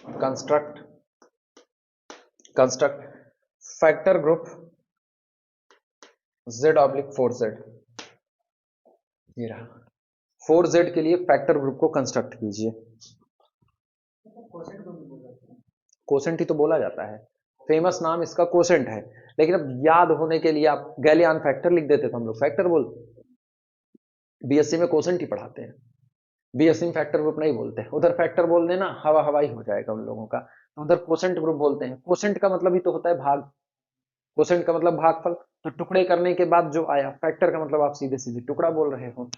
Construct factor group Z oblique 4Z, ये रहा 4Z के लिए फैक्टर ग्रुप को कंस्ट्रक्ट कीजिए। कोसेंट ही तो बोला जाता है, फेमस नाम इसका कोसेंट है, लेकिन अब याद होने के लिए आप गैलियन फैक्टर लिख देते तो हम लोग फैक्टर बोल, बीएससी में कोसेंट ही पढ़ाते हैं, बीएससी में फैक्टर ग्रुप नहीं बोलते हैं। उधर फैक्टर बोल देना हवा हवाई हो जाएगा उन लोगों का, तो उधर कोसेंट ग्रुप बोलते हैं। कोसेंट का मतलब ही तो होता है भाग, कोसेंट का मतलब भागफल, तो टुकड़े करने के बाद जो आया, फैक्टर का मतलब आप सीधे सीधे टुकड़ा बोल रहे हो।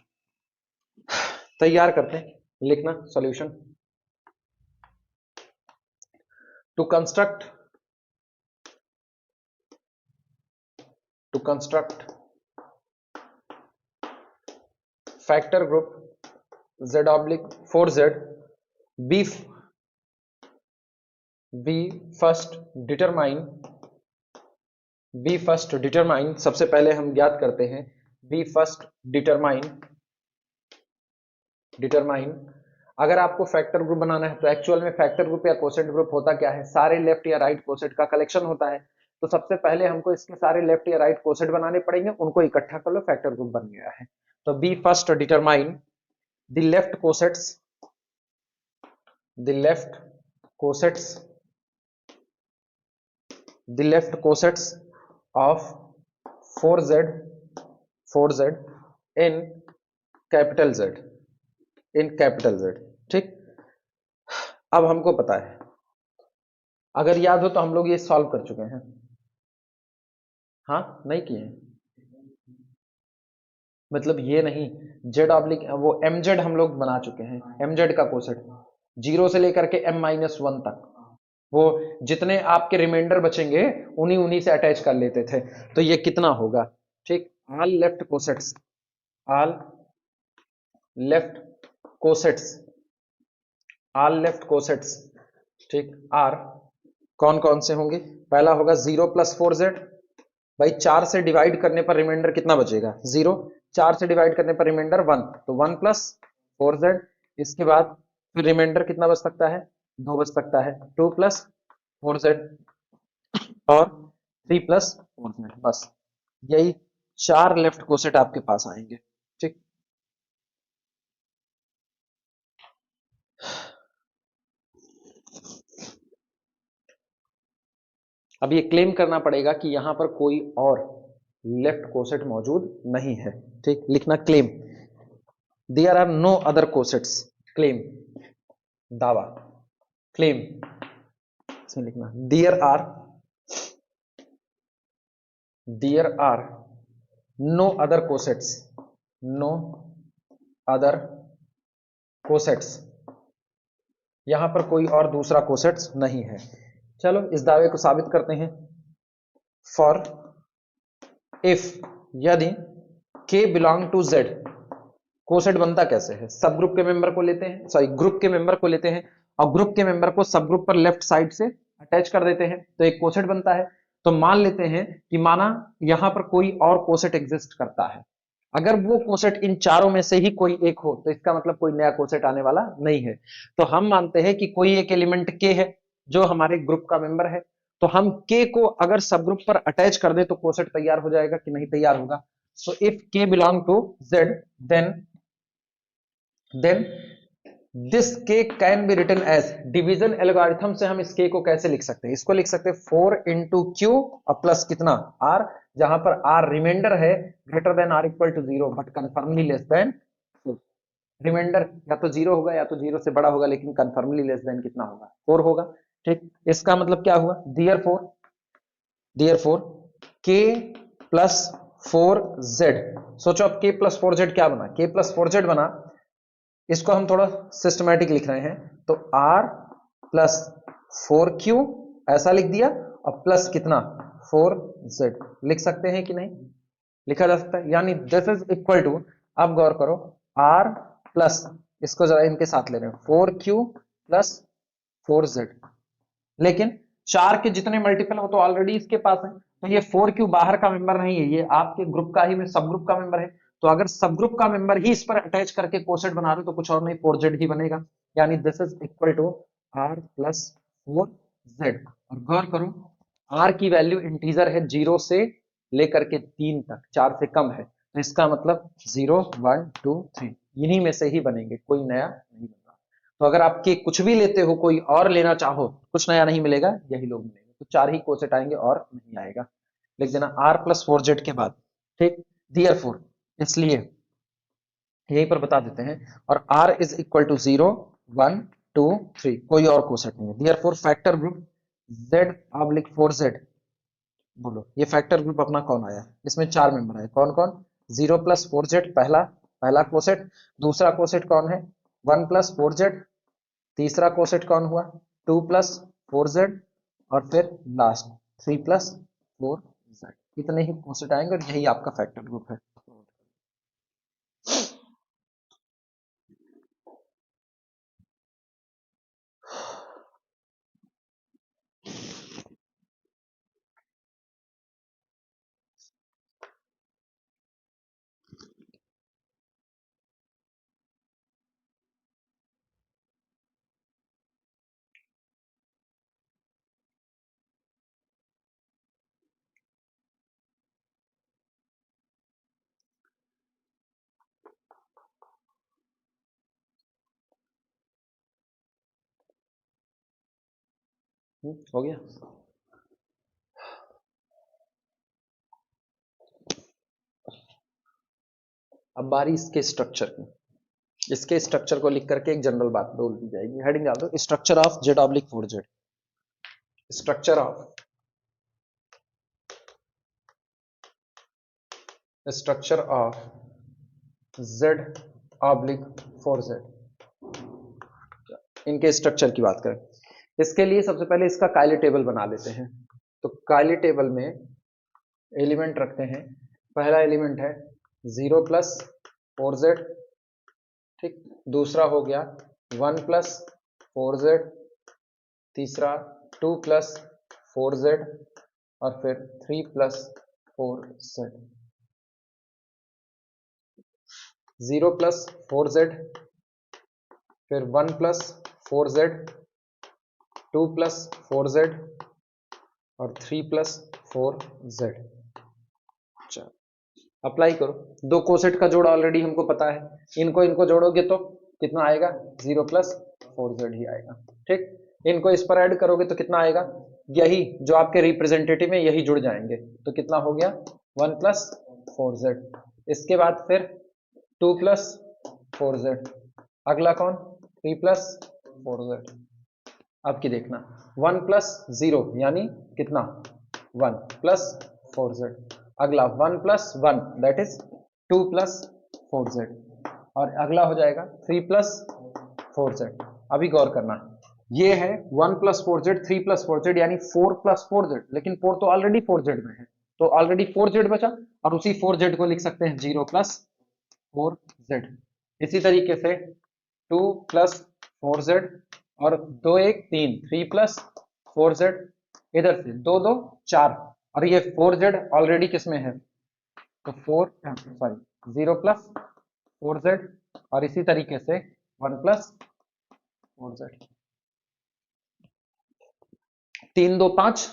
तैयार करते हैं, लिखना solution. To construct factor group Z oblique 4Z, B first determine, सबसे पहले हम ज्ञात करते हैं बी फर्स्ट डिटरमाइन। अगर आपको फैक्टर ग्रुप बनाना है तो एक्चुअल में फैक्टर ग्रुप या कोसेंट ग्रुप होता क्या है, सारे लेफ्ट या राइट कोसेंट का कलेक्शन होता है। तो सबसे पहले हमको इसके सारे लेफ्ट या राइट कोसेंट बनाने पड़ेंगे, उनको इकट्ठा कर लो, फैक्टर ग्रुप बन गया है। तो B first determine the left cosets of 4Z in capital Z, ठीक। अब हमको पता है, अगर याद हो तो हम लोग ये सॉल्व कर चुके हैं, हाँ नहीं किए हैं, मतलब ये नहीं, Z ऑब्लिक वो MZ हम लोग बना चुके हैं, MZ का कोसेट 0 से लेकर के M-1 तक, वो जितने आपके रिमाइंडर बचेंगे उन्हीं से अटैच कर लेते थे। तो ये कितना होगा, ठीक। ऑल लेफ्ट कोसेट्स ठीक आर कौन कौन से होंगे, पहला होगा 0 + 4Z, भाई 4 से डिवाइड करने पर रिमाइंडर कितना बचेगा 0, 4 से डिवाइड करने पर रिमाइंडर 1, तो 1 + 4Z। इसके बाद फिर रिमाइंडर कितना बच सकता है, 2 बच सकता है, 2 + 4Z और 3 + 4Z, बस यही 4 लेफ्ट कोसेट आपके पास आएंगे, ठीक। अब ये क्लेम करना पड़ेगा कि यहां पर कोई और लेफ्ट कोसेट मौजूद नहीं है, ठीक। लिखना claim, there are no other cosets, claim दावा, क्लेम इसमें लिखना there are no other cosets, यहां पर कोई और दूसरा कोसेट्स नहीं है। चलो इस दावे को साबित करते हैं। फॉर इफ, यदि K belong to Z, coset बनता कैसे है, सब ग्रुप के मेंबर को लेते हैं, सॉरी ग्रुप के मेंबर को लेते हैं और ग्रुप के मेंबर को सब ग्रुप पर लेफ्ट साइड से अटैच कर देते हैं, तो एक कोसेट बनता है। तो मान लेते हैं कि माना यहां पर कोई और कोसेट एग्जिस्ट करता है, अगर वो कोसेट इन चारों में से ही कोई एक हो तो इसका मतलब कोई नया कोसेट आने वाला नहीं है। तो हम मानते हैं कि कोई एक एलिमेंट K है जो हमारे ग्रुप का मेंबर है, तो हम K को अगर सब ग्रुप पर अटैच कर दे तो कोसेट तैयार हो जाएगा कि नहीं तैयार होगा। So if K belong to Z, then this K can be written as, division algorithm से हम इस K को कैसे लिख सकते हैं, इसको लिख सकते हैं 4 × Q और प्लस कितना R, जहां पर R रिमाइंडर है greater than R equal to 0 but conformally less than, remainder या तो 0 होगा या तो 0 से बड़ा होगा, लेकिन कन्फर्मली लेस देन कितना होगा 4 होगा, ठीक। इसका मतलब क्या हुआ, देयरफॉर K + 4Z, सोचो अब K + 4Z क्या बना, K + 4Z बना, इसको हम थोड़ा सिस्टमैटिक लिख रहे हैं, तो R + 4Q ऐसा लिख दिया और प्लस कितना 4Z, लिख सकते हैं कि नहीं, लिखा जा सकता है। यानी दिस इज इक्वल टू, अब गौर करो, R प्लस, इसको जरा इनके साथ ले रहे हैं, 4Q + 4Z, लेकिन 4 के जितने मल्टीपल हो तो ऑलरेडी इसके पास है, तो ये 4Q बाहर का मेंबर नहीं है, ये आपके ग्रुप का ही में सब ग्रुप का मेंबर है। तो अगर सब ग्रुप का मेंबर ही इस पर अटैच करके कोसेट बना रहे हो तो कुछ और नहीं 4Z ही बनेगा। यानी this is equal to R plus 4z। और गौर करो आर की वैल्यू इंटीजर है 0 से लेकर के 3 तक, 4 से कम है, तो इसका मतलब 0 1 2 3 इन्हीं में से ही बनेंगे, कोई नया नहीं बन रहा। तो अगर आपके कुछ भी लेते हो, कोई और लेना चाहो, कुछ नया नहीं मिलेगा, यही लोग मिलेंगे। तो 4 ही कोसेट आएंगे और नहीं आएगा। लिख देना आर प्लस 4z के बाद, ठीक। देयरफॉर, इसलिए यहीं पर बता देते हैं, और r इज इक्वल टू 0 1 2 3, कोई और कोसेट नहीं है। Therefore factor group z oblique 4z, बोलो ये फैक्टर ग्रुप अपना कौन आया? इसमें 4 मेंबर है, कौन कौन? 0 प्लस 4z पहला पहला कोसेट, दूसरा कोसेट कौन है? 1 प्लस 4z, तीसरा कोसेट कौन हुआ? 2 प्लस 4z, और फिर लास्ट 3 प्लस 4z। इतने ही कोसेट आएंगे और यही आपका फैक्टर ग्रुप है। हो गया। अब बारी इसके स्ट्रक्चर की। इसके स्ट्रक्चर को लिख करके एक जनरल बात बोल दी जाएगी। हेडिंग डाल दो, structure of Z oblique 4z। Structure of Z oblique 4z। इनके स्ट्रक्चर की बात करें, इसके लिए सबसे पहले इसका कायली टेबल बना लेते हैं। तो कायली टेबल में एलिमेंट रखते हैं। पहला एलिमेंट है 0 प्लस 4z, ठीक। दूसरा हो गया 1 प्लस 4z, तीसरा 2 प्लस 4z, और फिर 3 प्लस 4z। 0 प्लस 4z, फिर 1 प्लस 4z, 2 प्लस 4z, और 3 प्लस 4z। चलो अप्लाई करो। दो कोसेट का जोड़ ऑलरेडी हमको पता है, इनको इनको जोड़ोगे तो कितना आएगा? 0 प्लस 4z ही आएगा, ठीक। इनको इस पर ऐड करोगे तो कितना आएगा? यही जो आपके रिप्रेजेंटेटिव में यही जुड़ जाएंगे, तो कितना हो गया? 1 प्लस 4z। इसके बाद फिर 2 प्लस 4z, अगला कौन? 3 प्लस 4z। अब की देखना, 1 प्लस 0 यानी कितना? 1 प्लस 4z, अगला 1 plus 1 that is 2 plus 4z, और अगला हो जाएगा 3 प्लस 4z। अभी गौर करना, ये है 1 प्लस 4z, 3 प्लस 4z यानी 4 प्लस 4z, लेकिन 4 तो ऑलरेडी 4z में है, तो ऑलरेडी 4z बचा, और उसी 4z को लिख सकते हैं 0 प्लस 4z। इसी तरीके से 2 प्लस 4z, और 2 1 3, 3 प्लस 4z, इधर से 2 2 4, और ये 4z ऑलरेडी किसमें है? तो 0 प्लस 4z, और इसी तरीके से 1 प्लस 4z। 3 2 5,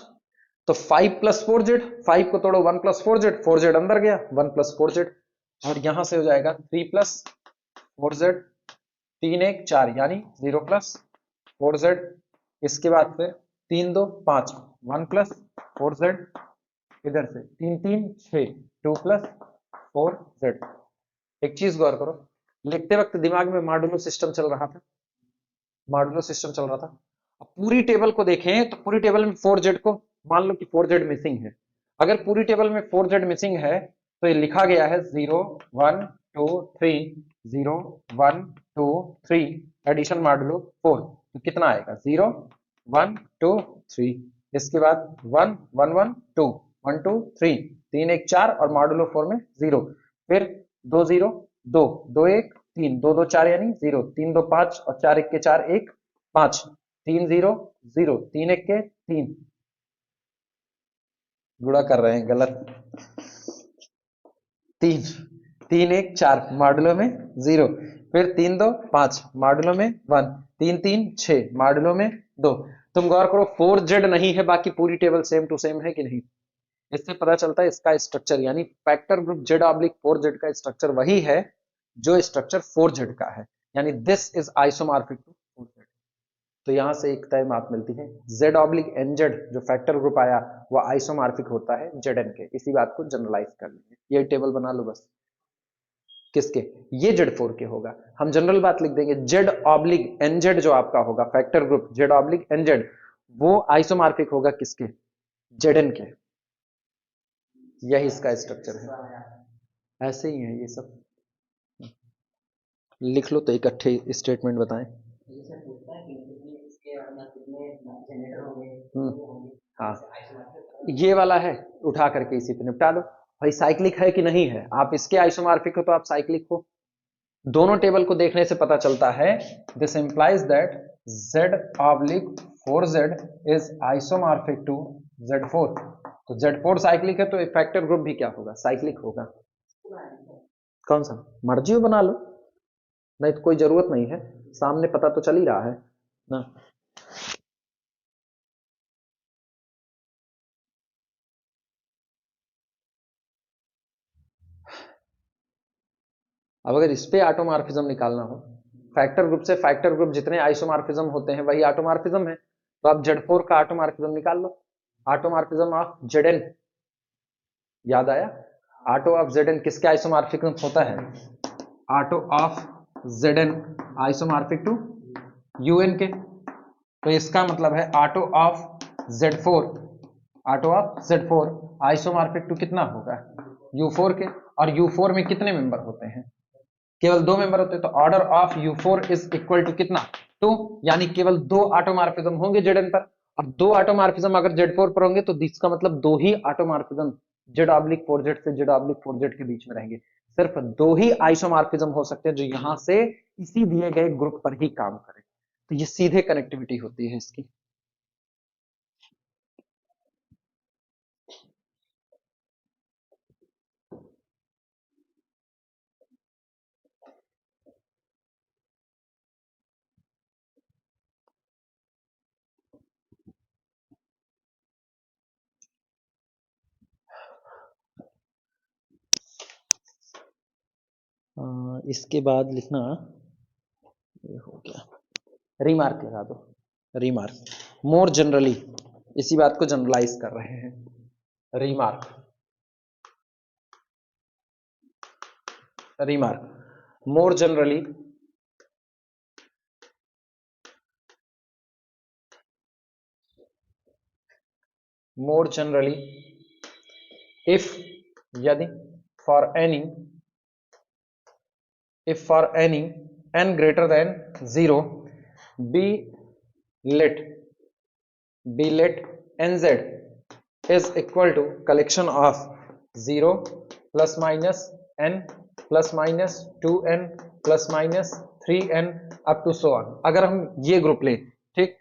तो 5 प्लस 4z, 5 को तोड़ो 1 प्लस 4z, 4z अंदर गया 1 प्लस 4z, और यहां से हो जाएगा 3 प्लस 4z, 3 1 4 यानी 0 प्लस 4z। इसके बाद फिर 3 2 5, 1 प्लस 4z, इधर से 3 3 6, 2 प्लस 4z। एक चीज गौर करो, लिखते वक्त दिमाग में मॉडुलो सिस्टम चल रहा था, मॉडुलो सिस्टम चल रहा था। अब पूरी टेबल को देखें तो पूरी टेबल में 4z को मान लो कि 4z मिसिंग है। अगर पूरी टेबल में 4z मिसिंग है तो ये लिखा गया है 0 1 2 3 0 1 2 3 एडिशन मॉडुलो 4, तो कितना आएगा? 0 1 2 3, इसके बाद 1 1 1 2 1 2 3 3 1 4, और मॉडुलो 4 में 0, फिर 2 0 2 2 1 3 2 2 4 यानी 0 3 2 5, और 4 1 के 4 1 5 3 0 0 3 1 के 3, गुणा कर रहे हैं गलत, 3 3 1 4 मॉडुलो में 0, फिर 3 2 5 मॉडुलो में 1, 3 3 6 मॉडुलो में 2। तुम गौर करो 4z नहीं है, बाकी पूरी टेबल सेम टू सेम है कि नहीं। इससे पता चलता है इसका स्ट्रक्चर यानी factor group Z oblique 4z का स्ट्रक्चर वही है जो स्ट्रक्चर 4z का है, यानी this is isomorphic to 4z। तो यहां से एक तय बात मिलती है, Z ऑब्लिक NZ जो फैक्टर ग्रुप आया वह आइसोमॉर्फिक होता है Zn के। इसी बात को जनरलाइज कर लेंगे, ये टेबल बना लो बस। किसके? ये Z4 के होगा। हम जनरल बात लिख देंगे, Z ऑब्लिक NZ जो आपका होगा factor group Z oblique NZ, वो आइसोमॉर्फिक होगा किसके? Zn के। यही इसका स्ट्रक्चर है। ऐसे ही है ये सब, लिख लो तो इकट्ठे स्टेटमेंट बताएं। हाँ, ये वाला है, उठा करके इसी पे निपटा दो भाई। साइक्लिक है कि नहीं है, आप इसके आइसोमॉर्फिक हो तो आप साइक्लिक हो। दोनों टेबल को देखने से पता चलता है, this implies that Z oblique 4Z is isomorphic to Z4। तो Z4 साइक्लिक है तो फैक्टर ग्रुप भी क्या होगा? साइक्लिक होगा। कौन सा मर्जी हो बना लो, नहीं तो कोई जरूरत नहीं है, सामने पता तो चल ही रहा है ना। अब अगर इस पे ऑटोमॉर्फिज्म निकालना हो, फैक्टर ग्रुप से फैक्टर ग्रुप जितने आइसोमॉर्फिज्म होते हैं वही ऑटोमॉर्फिज्म है, तो आप Z4 का ऑटोमॉर्फिज्म निकाल लो। ऑटोमॉर्फिज्म ऑफ Zn, याद आया? ऑटो ऑफ Zn किसके आइसोमॉर्फिक होता है? Auto of Zn isomorphic to Un के। तो इसका मतलब है auto of Z4, auto of Z4 isomorphic to कितना होगा? U4 के। और U4 में कितने मेंबर होते हैं? केवल 2 मेंबर होते हैं, तो order of U4 is equal to कितना? 2, यानी केवल 2 ऑटोमॉर्फिज्म होंगे Zn पर। अब 2 ऑटोमॉर्फिज्म अगर Z4 पर होंगे तो इसका मतलब 2 ही ऑटोमॉर्फिज्म Z ऑब्लिक 4Z से Z ऑब्लिक 4Z के बीच में रहेंगे। सिर्फ 2 ही आइसोमॉर्फिज्म हो सकते हैं जो यहां से इसी दिए गए ग्रुप पर ही काम करें। तो ये सीधे कनेक्टिविटी होती है इसकी। इसके बाद लिखना, ये हो गया, रिमार्क लगा दो। रिमार्क मोर जनरली, इसी बात को जनरलाइज कर रहे हैं। Remark, remark more generally if, यदि, for any, if for any n greater than 0 be let nz is equal to collection of 0 plus minus n plus minus 2n plus minus 3n up to so on। अगर हम ये group लें, ठीक,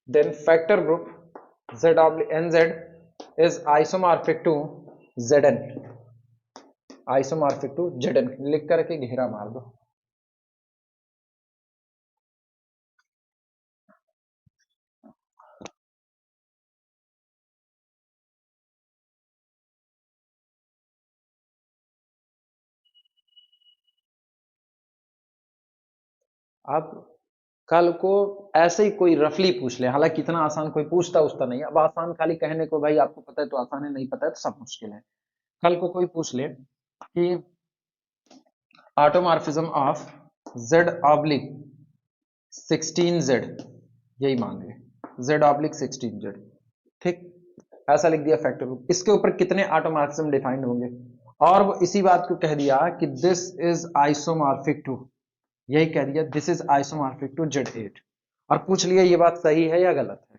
then factor group Z oblique nz is isomorphic to Zn, isomorphic to Zn। लिख करके घेरा मार दो। अब कल को ऐसे ही कोई रफली पूछ ले, हालांकि इतना आसान कोई पूछता उसता नहीं। अब आसान खाली कहने को भाई आपको पता है तो आसान है, नहीं पता है तो सब मुश्किल है। कल को कोई पूछ ले कि automorphism of Z oblique 16Z, यही मान ले Z ऑब्लिक 16Z, ठीक, ऐसा लिख दिया फैक्टर ग्रुप। इसके ऊपर कितने ऑटोमॉर्फिज्म डिफाइंड होंगे, और वो इसी बात को कह दिया कि दिस इज आइसोमॉर्फिक टू, यही कह दिया this is isomorphic to Z8। और पूछ लिया ये बात सही है या गलत है,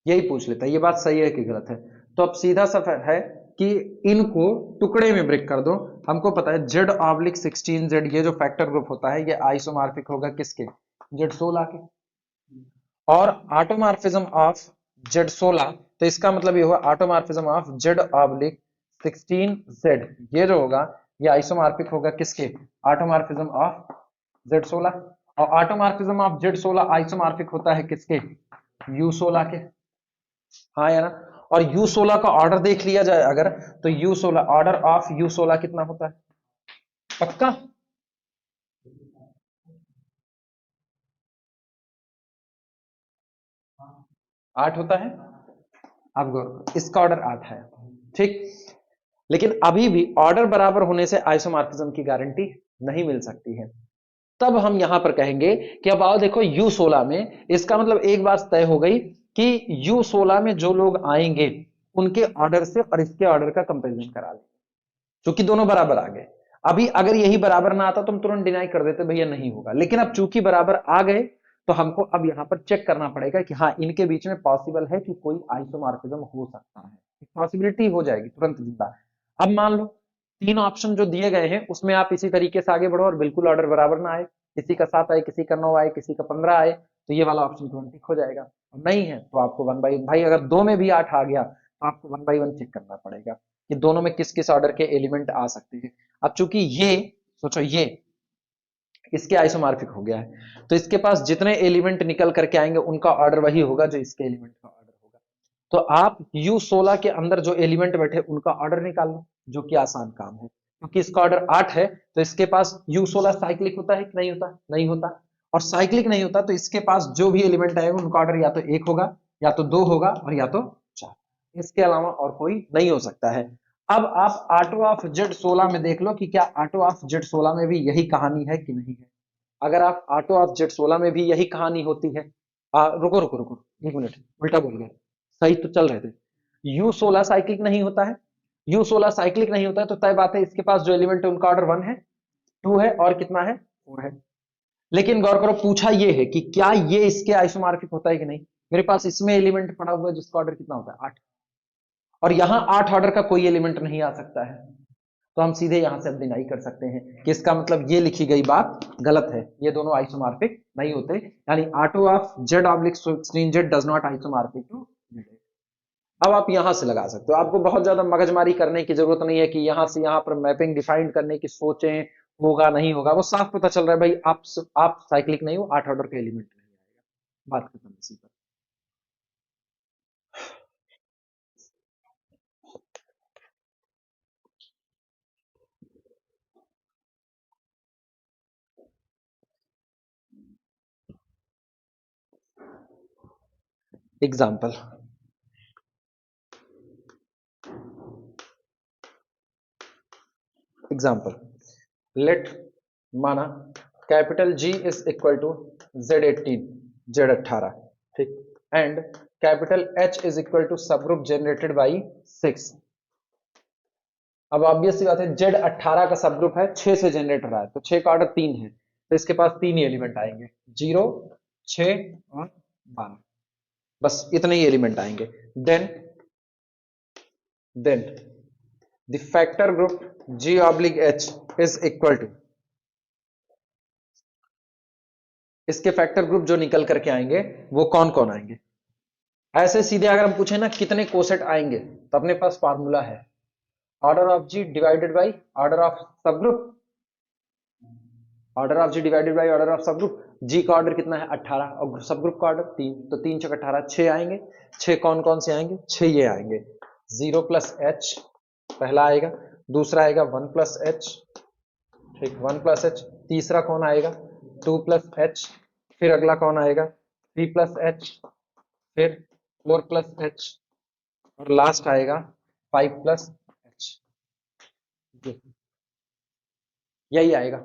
यही पूछ लेता है ये बात सही है कि गलत है। तो अब सीधा सा है कि इनको टुकड़े में ब्रेक कर दो। हमको पता है Z ऑब्लिक 16Z ये जो फैक्टर ग्रुप होता है ये आइसोमॉर्फिक होगा किसके? Z16 के। और ऑटोमॉर्फिज्म ऑफ Z16, तो इसका मतलब ये हुआ automorphism of Z oblique 16Z ये जो होगा ये आइसोमॉर्फिक होगा किसके, ऑटोमॉर्फिज्म ऑफ Z16, और ऑटोमॉर्फिज्म ऑफ Z16 आइसोमॉर्फिक होता है किसके, U16 के। हाँ या ना। और U16 का ऑर्डर देख लिया जाए अगर, तो U16 ऑर्डर ऑफ U16 कितना होता है, पक्का 8 होता है। अब गौर, इसका ऑर्डर 8 है, ठीक। लेकिन अभी भी ऑर्डर बराबर होने से आइसोमॉर्फिज्म की गारंटी नहीं मिल सकती है। तब हम यहां पर कहेंगे कि अब आओ देखो U16 में, इसका मतलब एक बात तय हो गई कि U16 में जो लोग आएंगे उनके ऑर्डर से और इसके ऑर्डर का कंपेरिजन करा लें, क्योंकि दोनों बराबर आ गए। अभी अगर यही बराबर ना आता तो हम तुरंत डिनाई कर देते भैया नहीं होगा, लेकिन अब चूंकि बराबर आ गए तो हमको अब यहां पर चेक करना पड़ेगा कि हाँ इनके बीच में पॉसिबल है कि कोई आइसोमॉर्फिज्म हो सकता है, पॉसिबिलिटी हो जाएगी तुरंत जिंदा। अब मान लो तीन ऑप्शन जो दिए गए हैं उसमें आप इसी तरीके से आगे बढ़ो और बिल्कुल ऑर्डर बराबर ना आए, किसी का 7 आए, किसी का 9 आए, किसी का 15 आए, तो ये वाला ऑप्शन तुरंत टिक हो जाएगा। और नहीं है तो आपको वन बाई, भाई अगर दो में भी 8 आ गया तो आपको वन बाई वन चेक करना पड़ेगा कि दोनों में किस किस ऑर्डर के एलिमेंट आ सकते हैं। अब चूंकि ये, सोचो ये इसके आइसोमॉर्फिक हो गया है, तो इसके पास जितने एलिमेंट निकल करके आएंगे उनका ऑर्डर वही होगा जो इसके एलिमेंट का ऑर्डर होगा। तो आप U16 के अंदर जो एलिमेंट बैठे उनका ऑर्डर निकाल लो, जो कि आसान काम है, क्योंकि इसका ऑर्डर 8 है तो इसके पास U16 साइक्लिक होता है कि नहीं होता, नहीं होता। और साइक्लिक नहीं होता तो इसके पास जो भी एलिमेंट आएगा उनका ऑर्डर या तो 1 होगा, या तो 2 होगा, और या तो 4, इसके अलावा और कोई नहीं हो सकता है। अब आप ऑटो ऑफ Z16 में देख लो कि क्या ऑटो ऑफ Z16 में भी यही कहानी है कि नहीं है। अगर आप ऑटो ऑफ Z16 में भी यही कहानी होती है, रुको रुको रुको, एक मिनट, उल्टा बोल गया, सही तो चल रहे थे। U16 साइक्लिक नहीं होता है, U16 साइक्लिक नहीं होता है तो तय बात है इसके पास जो एलिमेंट है उनका ऑर्डर 1 है, 2 है, और कितना है, 4 है। लेकिन गौर करो पूछा ये है कि क्या ये इसके आइसोमॉर्फिक होता है कि नहीं। मेरे पास इसमें एलिमेंट पड़ा हुआ है जिसका ऑर्डर कितना होता है, 8, और यहां 8 ऑर्डर का कोई एलिमेंट नहीं आ सकता है, तो हम सीधे यहां से अब डिनाई कर सकते हैं कि इसका मतलब ये लिखी गई बात गलत है, ये दोनों आइसोमॉर्फिक नहीं होते, यानी auto of Z oblique screen Z does not isomorphic to Z. अब आप यहां से लगा सकते हो, आपको बहुत ज्यादा मगजमारी करने की जरूरत नहीं है कि यहां से यहां पर मैपिंग डिफाइन करने की सोचें, होगा नहीं होगा, वो साफ पता चल रहा है भाई आप साइक्लिक नहीं हो, 8 ऑर्डर का एलिमेंट नहीं आएगा, बात खत्म इसी पर। एग्जाम्पल, एग्जाम्पल लेट, माना capital G is equal to Z18, Z18, ठीक, and capital H is equal to sub group generated by 6। अब ऑब्वियस सी बात है Z18 का सब ग्रुप है, 6 से जनरेट हो रहा है, तो 6 का ऑर्डर 3 है, तो इसके पास 3 ही एलिमेंट आएंगे, 0, 6 और 12, बस इतने ही एलिमेंट आएंगे। Then the factor group G oblique H is equal to, इसके फैक्टर ग्रुप जो निकल करके आएंगे वो कौन कौन आएंगे। ऐसे सीधे अगर हम पूछे ना कितने कोसेट आएंगे, तो अपने पास फार्मूला है, order of G divided by order of सब group, order of G divided by order of सब ग्रुप। जी का ऑर्डर कितना है 18, और सब ग्रुप का ऑर्डर 3, तो 3 छक 18, 6 आएंगे। 6 कौन कौन से आएंगे, 6 ये आएंगे, 0 प्लस एच पहला आएगा, दूसरा आएगा 1 प्लस एच, ठीक, 1 प्लस एच, तीसरा कौन आएगा 2 प्लस एच, फिर अगला कौन आएगा 3 प्लस एच, फिर 4 प्लस एच, और लास्ट आएगा 5 प्लस एच, यही आएगा।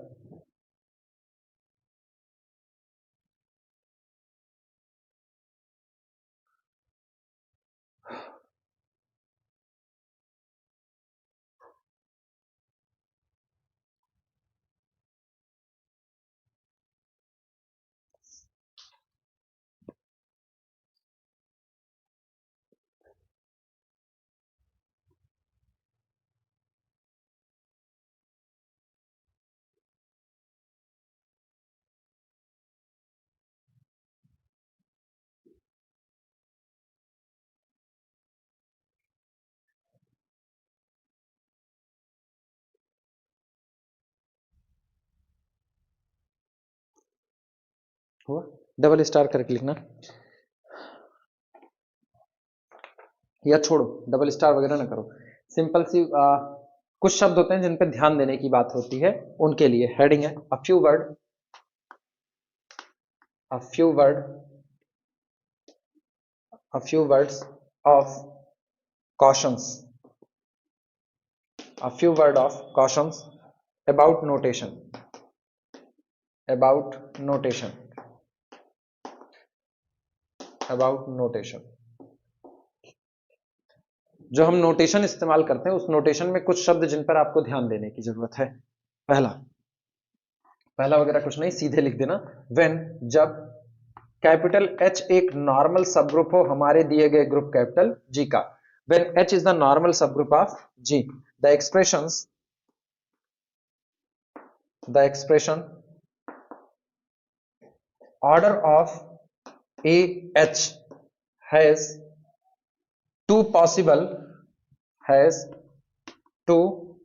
हुआ, डबल स्टार करके लिखना, या छोड़ो डबल स्टार वगैरह ना करो, सिंपल सी कुछ शब्द होते हैं जिन पर ध्यान देने की बात होती है, उनके लिए हेडिंग है a few word, a few word, a few words of cautions, a few word of cautions about notation, about notation, about notation। जो हम नोटेशन इस्तेमाल करते हैं उस नोटेशन में कुछ शब्द जिन पर आपको ध्यान देने की जरूरत है। पहला, पहला वगैरह कुछ नहीं, सीधे लिख देना, व्हेन, जब कैपिटल एच एक नॉर्मल सब ग्रुप हो हमारे दिए गए ग्रुप कैपिटल जी का, when H is the normal सब group of G, the expressions, the expression order of AH has two possible, has two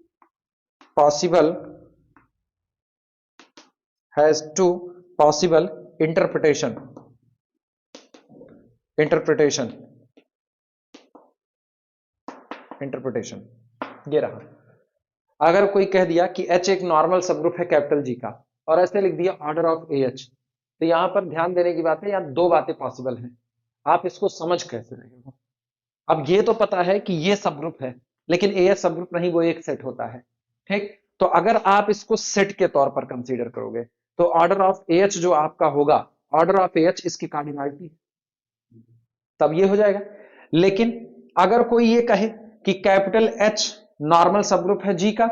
possible, has two possible interpretation, interpretation, interpretation। ये रहा, अगर कोई कह दिया कि H एक नॉर्मल सब ग्रुप है कैपिटल जी का और ऐसे लिख दिया ऑर्डर ऑफ AH, तो यहां पर ध्यान देने की बात है, यहां दो बातें पॉसिबल हैं, आप इसको समझ कैसे रहे हो। अब ये तो पता है कि ये सब ग्रुप है, लेकिन AH सब ग्रुप नहीं, वो एक सेट होता है, ठीक। तो अगर आप इसको सेट के तौर पर कंसीडर करोगे तो ऑर्डर ऑफ AH जो आपका होगा, ऑर्डर ऑफ AH इसकी कार्डिनलिटी, तब ये हो जाएगा। लेकिन अगर कोई ये कहे कि कैपिटल H नॉर्मल सब ग्रुप है जी का,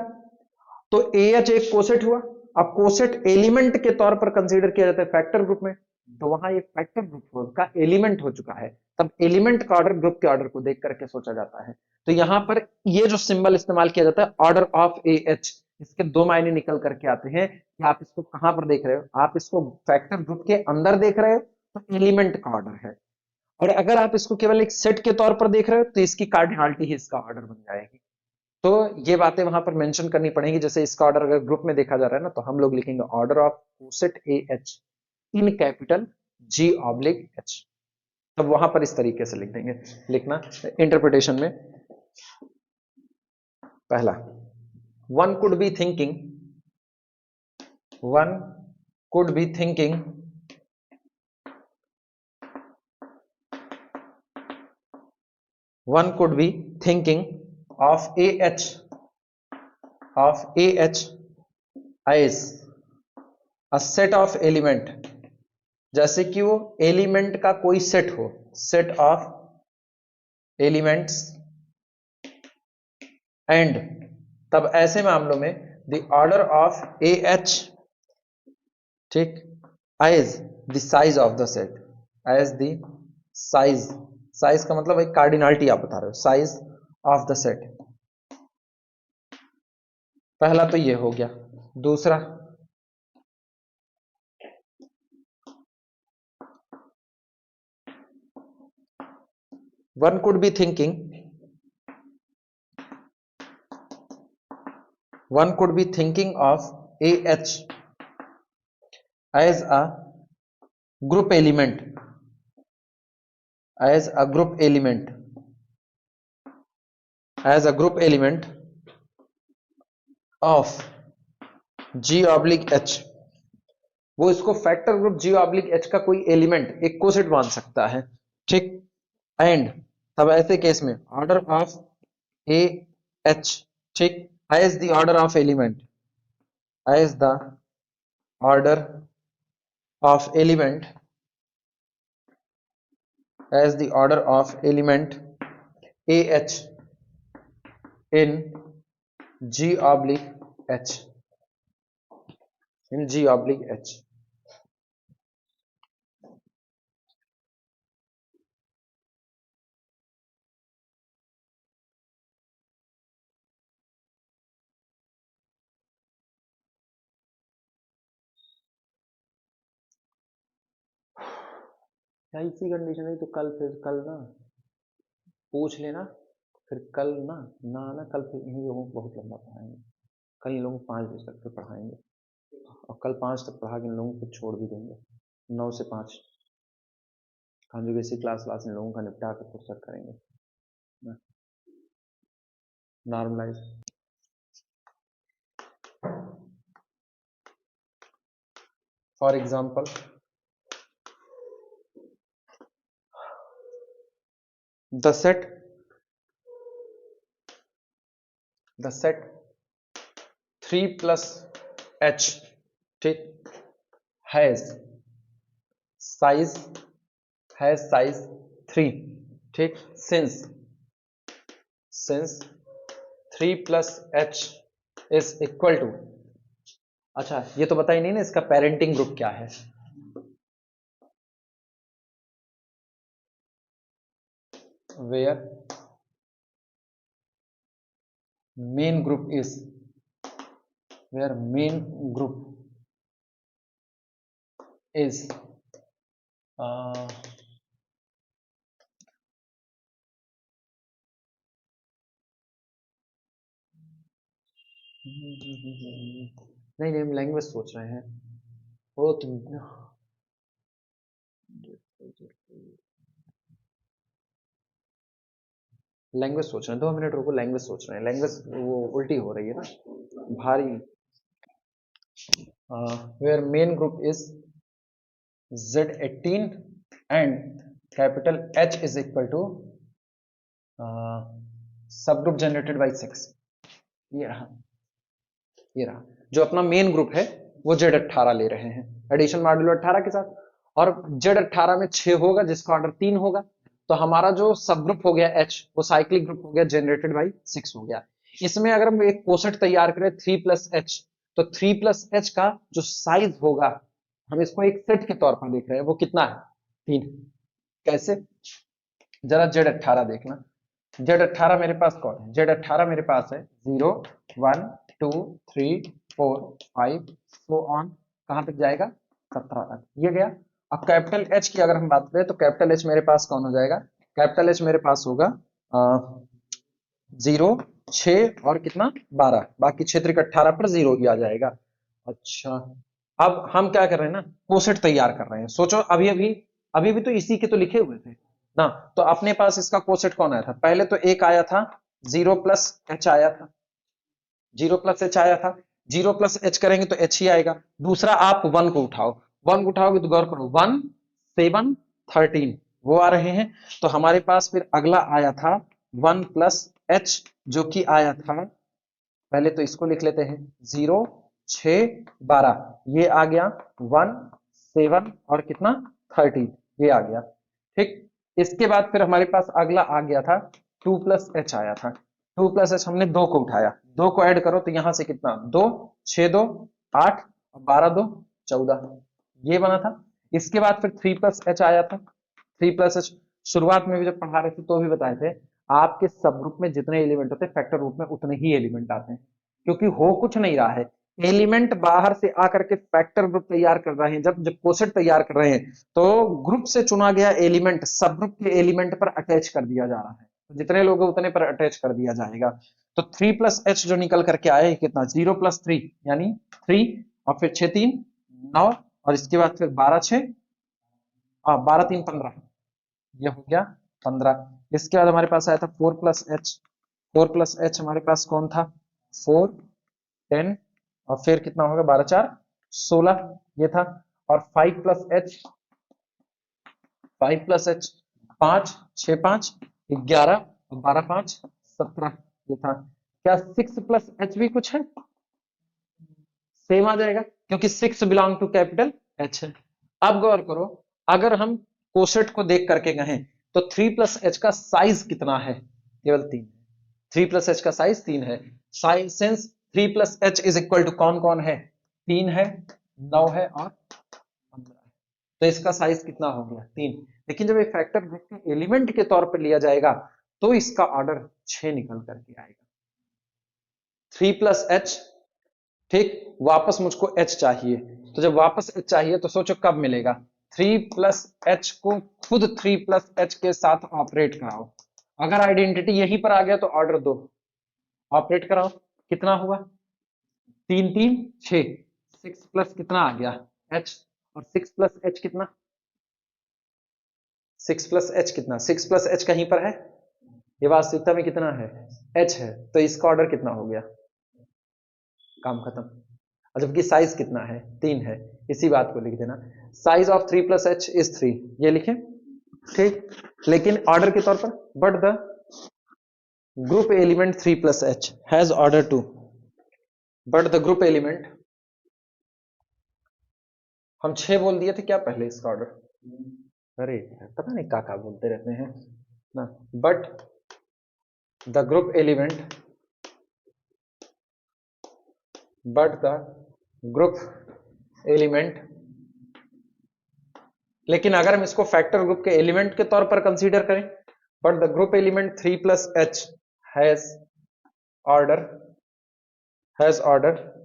तो AH एक कोसेट हुआ, अब कोसेट एलिमेंट के तौर पर कंसीडर किया जाता है फैक्टर ग्रुप में, तो वहां ये फैक्टर ग्रुप का एलिमेंट हो चुका है, तब एलिमेंट का ऑर्डर ग्रुप के ऑर्डर को देख करके सोचा जाता है। तो यहां पर ये जो सिंबल इस्तेमाल किया जाता है ऑर्डर ऑफ AH, इसके दो मायने निकल करके आते हैं कि आप इसको कहां पर देख रहे हो, आप इसको फैक्टर ग्रुप के अंदर देख रहे हो तो एलिमेंट का ऑर्डर है, और अगर आप इसको केवल एक सेट के तौर पर देख रहे हो तो इसकी कार्डिनलिटी ही इसका ऑर्डर बन जाएगी। तो ये बातें वहां पर मेंशन करनी पड़ेगी, जैसे इसका ऑर्डर अगर ग्रुप में देखा जा रहा है ना, तो हम लोग लिखेंगे order of coset AH in capital G oblique H, तब वहां पर इस तरीके से लिख देंगे। लिखना इंटरप्रिटेशन में, पहला, one could be thinking, one could be thinking, one could be thinking of AH, of AH as a set of element, जैसे कि वो एलिमेंट का कोई सेट हो, सेट ऑफ एलिमेंट्स, एंड तब ऐसे मामलों में द ऑर्डर ऑफ AH, ठीक, as the size of the set, as the size, size का मतलब एक कार्डिनलिटी आप बता रहे हो, साइज ऑफ द सेट। पहला तो ये हो गया। दूसरा, one could be thinking, one could be thinking of AH as a group element, as a group element, as a group element of G oblique H, वो इसको factor group G oblique H का कोई element एक coset मान सकता है, ठीक। And तब ऐसे केस में ऑर्डर ऑफ AH, ठीक, as the order of element, as the order of element, as the order of element AH in G oblique H, in G oblique H। क्या इसी कंडीशन है तो कल, फिर कल ना पूछ लेना, फिर कल ना ना आना, कल फिर इन लोगों को बहुत लंबा पढ़ाएंगे, कल इन लोगों को 5 बजे तक फिर पढ़ाएंगे, और कल 5 तक पढ़ा के इन लोगों को छोड़ भी देंगे। 9 से 5 कॉन्जुगेसी क्लास इन लोगों का निपटा कर फुर्सत करेंगे। Normalize for example the set 3 plus h, ठीक, has size 3, ठीक, since 3 plus h is equal to, अच्छा ये तो बता ही नहीं ना इसका पेरेंटिंग ग्रुप क्या है। where main group is नहीं हम लैंग्वेज सोच रहे हैं। वो तुम लैंग्वेज सोच रहे हैं, 2 मिनट रुको, लैंग्वेज सोच रहे हैं, लैंग्वेज वो उल्टी हो रही है ना भारी। Where main group is Z18 and capital H is equal to sub group generated by 6। ये रहा जो अपना मेन ग्रुप है वो Z18 ले रहे हैं एडिशन मॉड्यूलो 18 के साथ, और Z18 में 6 होगा जिसका ऑर्डर 3 होगा, तो हमारा जो सब ग्रुप हो गया H वो साइक्लिक ग्रुप हो गया जनरेटेड बाई 6 हो गया। इसमें अगर हम एक कोसेट तैयार करें 3 प्लस एच, तो 3 प्लस एच का जो साइज होगा हम इसको एक सेट के तौर पर देख रहे हैं, वो कितना है 3। कैसे, जरा Z18 देखना, Z18 मेरे पास कौन है, Z18 मेरे पास है 0 1 2 3 4 5 सो ऑन, कहां तक जाएगा 17 तक, ये गया। अब कैपिटल H की अगर हम बात करें तो कैपिटल H मेरे पास कौन हो जाएगा, कैपिटल H मेरे पास होगा 0 6 और कितना 12, बाकी 6 3 18 पर 0 ही आ जाएगा। अच्छा अब हम क्या कर रहे हैं ना, कोसेट तैयार कर रहे हैं। सोचो अभी भी तो इसी के तो लिखे हुए थे ना, तो अपने पास इसका कोसेट कौन आया था, पहले तो एक आया था 0 प्लस एच आया था, 0 प्लस एच आया था, 0 प्लस एच करेंगे तो एच ही आएगा। दूसरा आप 1 को उठाओ, 1 को उठाओगे तो गौर करो 1 7 13 वो आ रहे हैं, तो हमारे पास फिर अगला आया था 1 प्लस एच जो कि आया था, पहले तो इसको लिख लेते हैं 0 6 12, ये आ गया 1 7 और कितना 13, ये आ गया, ठीक। इसके बाद फिर हमारे पास अगला आ गया था 2 प्लस एच आया था, 2 प्लस एच हमने 2 को उठाया, 2 को ऐड करो तो यहां से कितना 2 6 2 8 12 2 14, ये बना था। इसके बाद फिर 3 प्लस एच आया था, 3 प्लस एच शुरुआत में भी जब पढ़ा रहे थे तो भी बताए थे, आपके सब ग्रुप में जितने एलिमेंट होते हैं फैक्टर ग्रुप में उतने ही एलिमेंट आते हैं, क्योंकि हो कुछ नहीं रहा है, एलिमेंट बाहर से आकर के फैक्टर ग्रुप तैयार कर रहे हैं। जब जब कोसेट तैयार कर रहे हैं तो ग्रुप से चुना गया एलिमेंट सब ग्रुप के एलिमेंट पर अटैच कर दिया जा रहा है, तो जितने लोग हैं उतने पर अटैच कर दिया जाएगा। तो 3 प्लस एच जो निकल करके आए कितना 0 प्लस 3 यानी 3, और फिर 6 3 9, और इसके बाद फिर 12 6 12 3 15, ये हो गया 15। इसके बाद हमारे पास आया था 4 प्लस एच, 4 प्लस एच हमारे पास कौन था 4 10, और फिर कितना होगा 12 4 16, ये था। और 5 प्लस एच 5 6 5 11 और 12 5 17, ये था। क्या 6 प्लस एच भी कुछ है, सेम आ जाएगा क्योंकि 6 बिलोंग टू कैपिटल एच है। अब गौर करो, अगर हम कोसेट को देख करके कहें तो 3 प्लस एच का साइज कितना है, केवल 3, 3 प्लस एच का साइज 3 है। Since 3 plus H is equal to कौन कौन है, 3 है 9 है और 15 है, तो इसका साइज कितना हो गया 3। लेकिन जब ये फैक्टर ग्रुप के एलिमेंट के तौर पर लिया जाएगा तो इसका ऑर्डर 6 निकल करके आएगा। 3 प्लस एच, ठीक, वापस मुझको H चाहिए, तो जब वापस H चाहिए तो सोचो कब मिलेगा, 3 प्लस एच को खुद 3 प्लस एच के साथ ऑपरेट कराओ, अगर आइडेंटिटी यहीं पर आ गया तो ऑर्डर 2 ऑपरेट कराओ, कितना हुआ 3 3 6, 6 प्लस कितना आ गया H, और 6 प्लस एच कितना, 6 प्लस एच कितना, 6 प्लस एच कहीं पर है, ये वास्तविकता में कितना है, एच है, तो इसका ऑर्डर कितना हो गया, काम खत्म। और जबकि साइज कितना है, 3 है, इसी बात को लिख देना, size of 3 plus H is 3, ये लिखें, ठीक। लेकिन ऑर्डर के तौर पर, but the group element 3 plus H has order 2, but the group element, हम 6 बोल दिए थे क्या पहले इसका ऑर्डर, अरे पता नहीं क्या बोलते रहते हैं ना, but the group element, but the group element, लेकिन अगर हम इसको फैक्टर ग्रुप के एलिमेंट के तौर पर कंसीडर करें, but the group element 3 plus H has order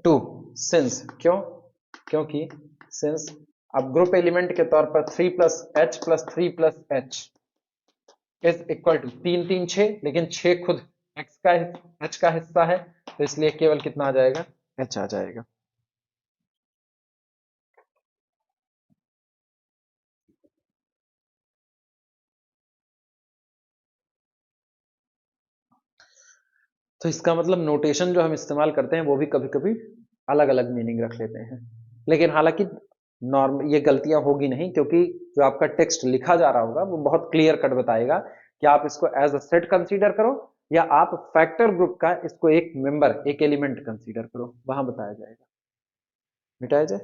2, since, क्योंकि सिंस, अब ग्रुप एलिमेंट के तौर पर 3 plus H plus 3 plus H is equal to 3 3 6, लेकिन 6 खुद एच का हिस्सा है, तो इसलिए केवल कितना आ जाएगा, एच आ जाएगा। तो इसका मतलब नोटेशन जो हम इस्तेमाल करते हैं वो भी कभी कभी अलग अलग मीनिंग रख लेते हैं, लेकिन हालांकि नॉर्मल ये गलतियां होगी नहीं, क्योंकि जो आपका टेक्स्ट लिखा जा रहा होगा वो बहुत क्लियर कट बताएगा कि आप इसको एज अ सेट कंसीडर करो या आप फैक्टर ग्रुप का इसको एक मेंबर, एक एलिमेंट कंसीडर करो, वहां बताया जाएगा। मिटाया जाए,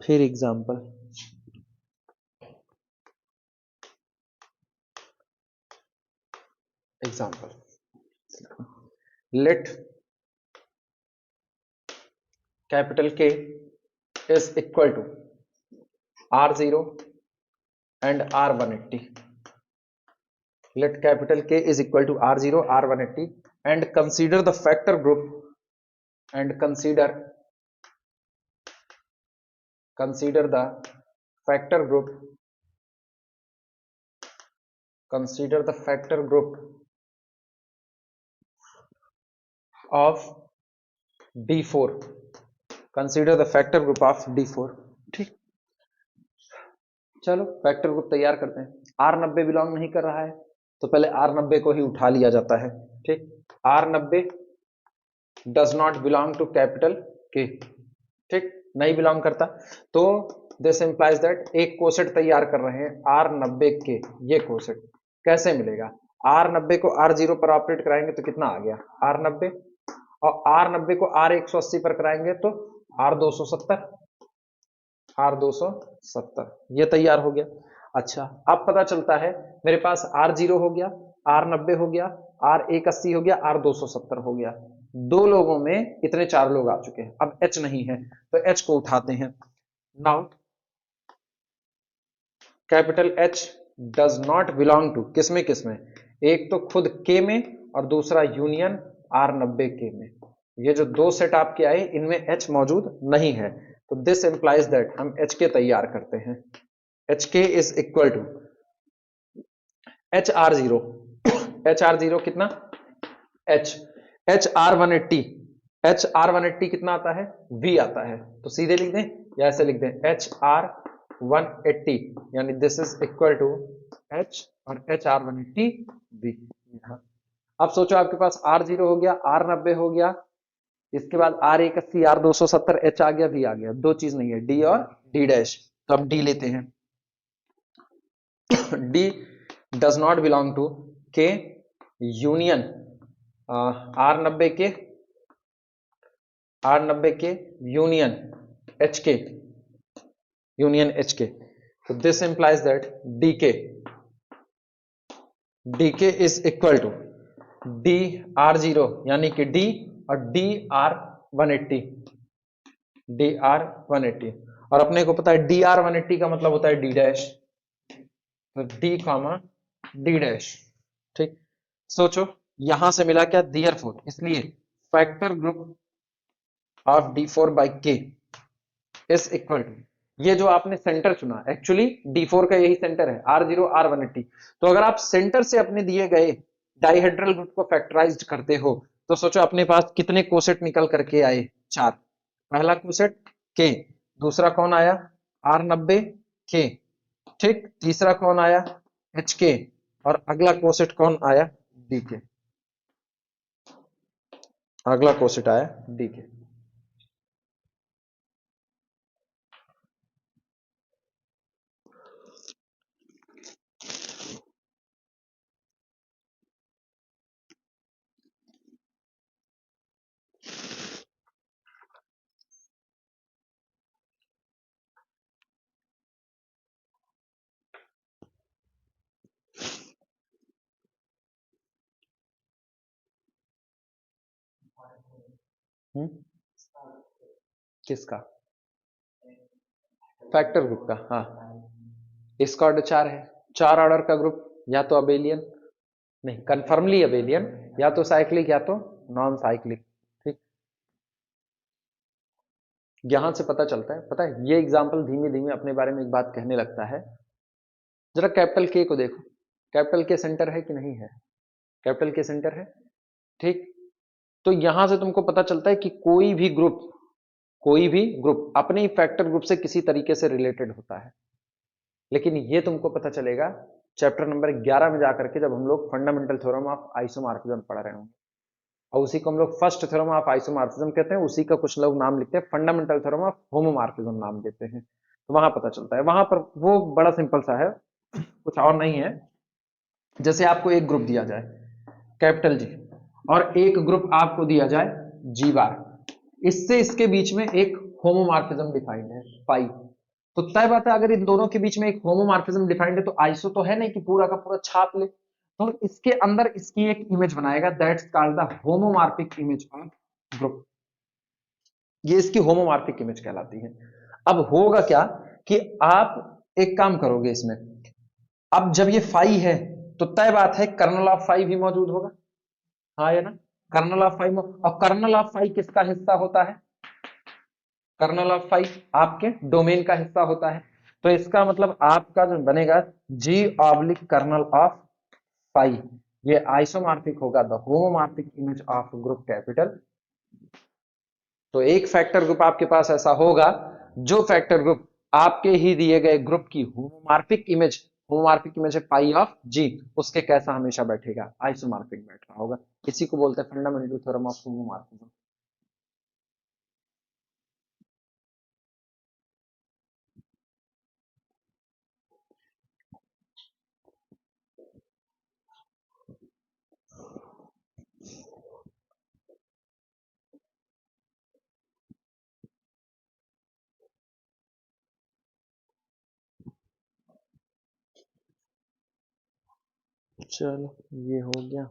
फिर example, let capital K is equal to R0 and R180. Let capital K is equal to R0, R180 and consider the factor group and consider the factor group, consider the factor group of D4, consider the factor group of D4, ठीक। चलो factor group तैयार करते हैं। R90 belong नहीं कर रहा है तो पहले R90 को ही उठा लिया जाता है, ठीक। R90 does not belong to capital K, ठीक, नहीं बिलोंग करता, तो दिस इंप्लाइज दैट एक कोसेट तैयार कर रहे हैं R90 के, ये कोसेट कैसे मिलेगा, R90 को R0 पर ऑपरेट कराएंगे तो कितना आ गया R90, और R90 को R180 पर कराएंगे तो R270, R270 ये तैयार हो गया। अच्छा, अब पता चलता है मेरे पास R0 हो गया, R90 हो गया, R180 हो गया, R270 हो गया, दो लोगों में इतने 4 लोग आ चुके हैं। अब H नहीं है तो H को उठाते हैं। Now capital H does not belong to किसमें, एक तो खुद K में और दूसरा यूनियन R90 K में, ये जो दो सेट आपके आए इनमें H मौजूद नहीं है, तो दिस इंप्लाइज दैट हम HK तैयार करते हैं। HK is equal to HR0, HR0 कितना HR180 कितना आता है V आता है, तो सीधे लिख दें या ऐसे लिख दें HR180, यानी this is equal to H और HR180 V। अब सोचो आपके पास R0 हो गया, R90 हो गया, इसके बाद R180, R270, H आ गया, V आ गया, दो चीज नहीं है D और D डैश, तो अब D लेते हैं। D does not belong to K union R90 के यूनियन HK, तो this implies that DK is equal to DR0 यानी कि D और DR180, और अपने को पता है DR180 का मतलब होता है D डैश, तो D कॉमा D डैश, ठीक। सोचो यहां से मिला क्या, देयरफॉर, इसलिए factor group of D4/K is equal to, ये जो आपने सेंटर चुना एक्चुअली D4 का यही सेंटर है R0 R180। तो अगर आप सेंटर से अपने दिए गए डाइहेड्रल ग्रुप को फैक्टराइज्ड करते हो तो सोचो अपने पास कितने कोसेट निकल करके आए, 4। पहला कोसेट K, दूसरा कौन आया R90K, ठीक, तीसरा कौन आया HK, और अगला कोसेट कौन आया DK, अगला कोसेट आया DK। किसका, फैक्टर ग्रुप का, हाँ। इसका ऑर्डर 4 है, 4 ऑर्डर का ग्रुप या तो अबेलियन, नहीं कन्फर्मली अबेलियन, या तो साइक्लिक या तो नॉन साइक्लिक, ठीक। यहां से पता चलता है, पता है ये एग्जांपल धीमे धीमे अपने बारे में एक बात कहने लगता है। जरा कैपिटल के को देखो, कैपिटल के सेंटर है कि नहीं है, कैपिटल के सेंटर है, ठीक। तो यहां से तुमको पता चलता है कि कोई भी ग्रुप अपने ही फैक्टर ग्रुप से किसी तरीके से रिलेटेड होता है। लेकिन ये तुमको पता चलेगा चैप्टर नंबर 11 में जाकर के, जब हम लोग फंडामेंटल थ्योरम ऑफ आइसोमॉर्फिज्म पढ़ रहे होंगे, और उसी को हम लोग फर्स्ट थ्योरम ऑफ आइसोमॉर्फिज्म कहते हैं, उसी का कुछ लोग नाम लिखते हैं फंडामेंटल थ्योरम ऑफ होमोमॉर्फिज्म नाम देते हैं। तो वहां पता चलता है, वहां पर वो बड़ा सिंपल सा है, कुछ और नहीं है। जैसे आपको एक ग्रुप दिया जाए कैपिटल जी, और एक ग्रुप आपको दिया जाए जी बार, इससे इसके बीच में एक होमोमॉर्फिज्म डिफाइंड है पाई। तो तय बात है अगर इन दोनों के बीच में एक होमोमॉर्फिज्म डिफाइंड है तो आइसो तो है नहीं कि पूरा का पूरा छाप ले, तो इसके अंदर इसकी एक इमेज बनाएगा, that's called the homomorphic image of group. ये इसकी होमोमॉर्फिक इमेज कहलाती है। अब होगा क्या कि आप एक काम करोगे इसमें, अब जब ये फाई है तो तय बात है कर्नल ऑफ फाई भी मौजूद होगा, हाँ या ना, कर्नल ऑफ फाई, और कर्नल ऑफ फाई किसका हिस्सा होता है, कर्नल ऑफ फाई आपके डोमेन का हिस्सा होता है। तो इसका मतलब आपका जो बनेगा G oblique kernel of phi, ये आइसोमॉर्फिक होगा the homomorphic image of group capital. तो एक फैक्टर ग्रुप आपके पास ऐसा होगा जो फैक्टर ग्रुप आपके ही दिए गए ग्रुप की होमोमॉर्फिक इमेज है पाई ऑफ जी, उसके कैसा हमेशा बैठेगा, आइसोमॉर्फिक बैठ रहा होगा। इसी को बोलते हैं फंडामेंटल थ्योरम ऑफ होमोमॉर्फिज्म। चलो ये हो गया।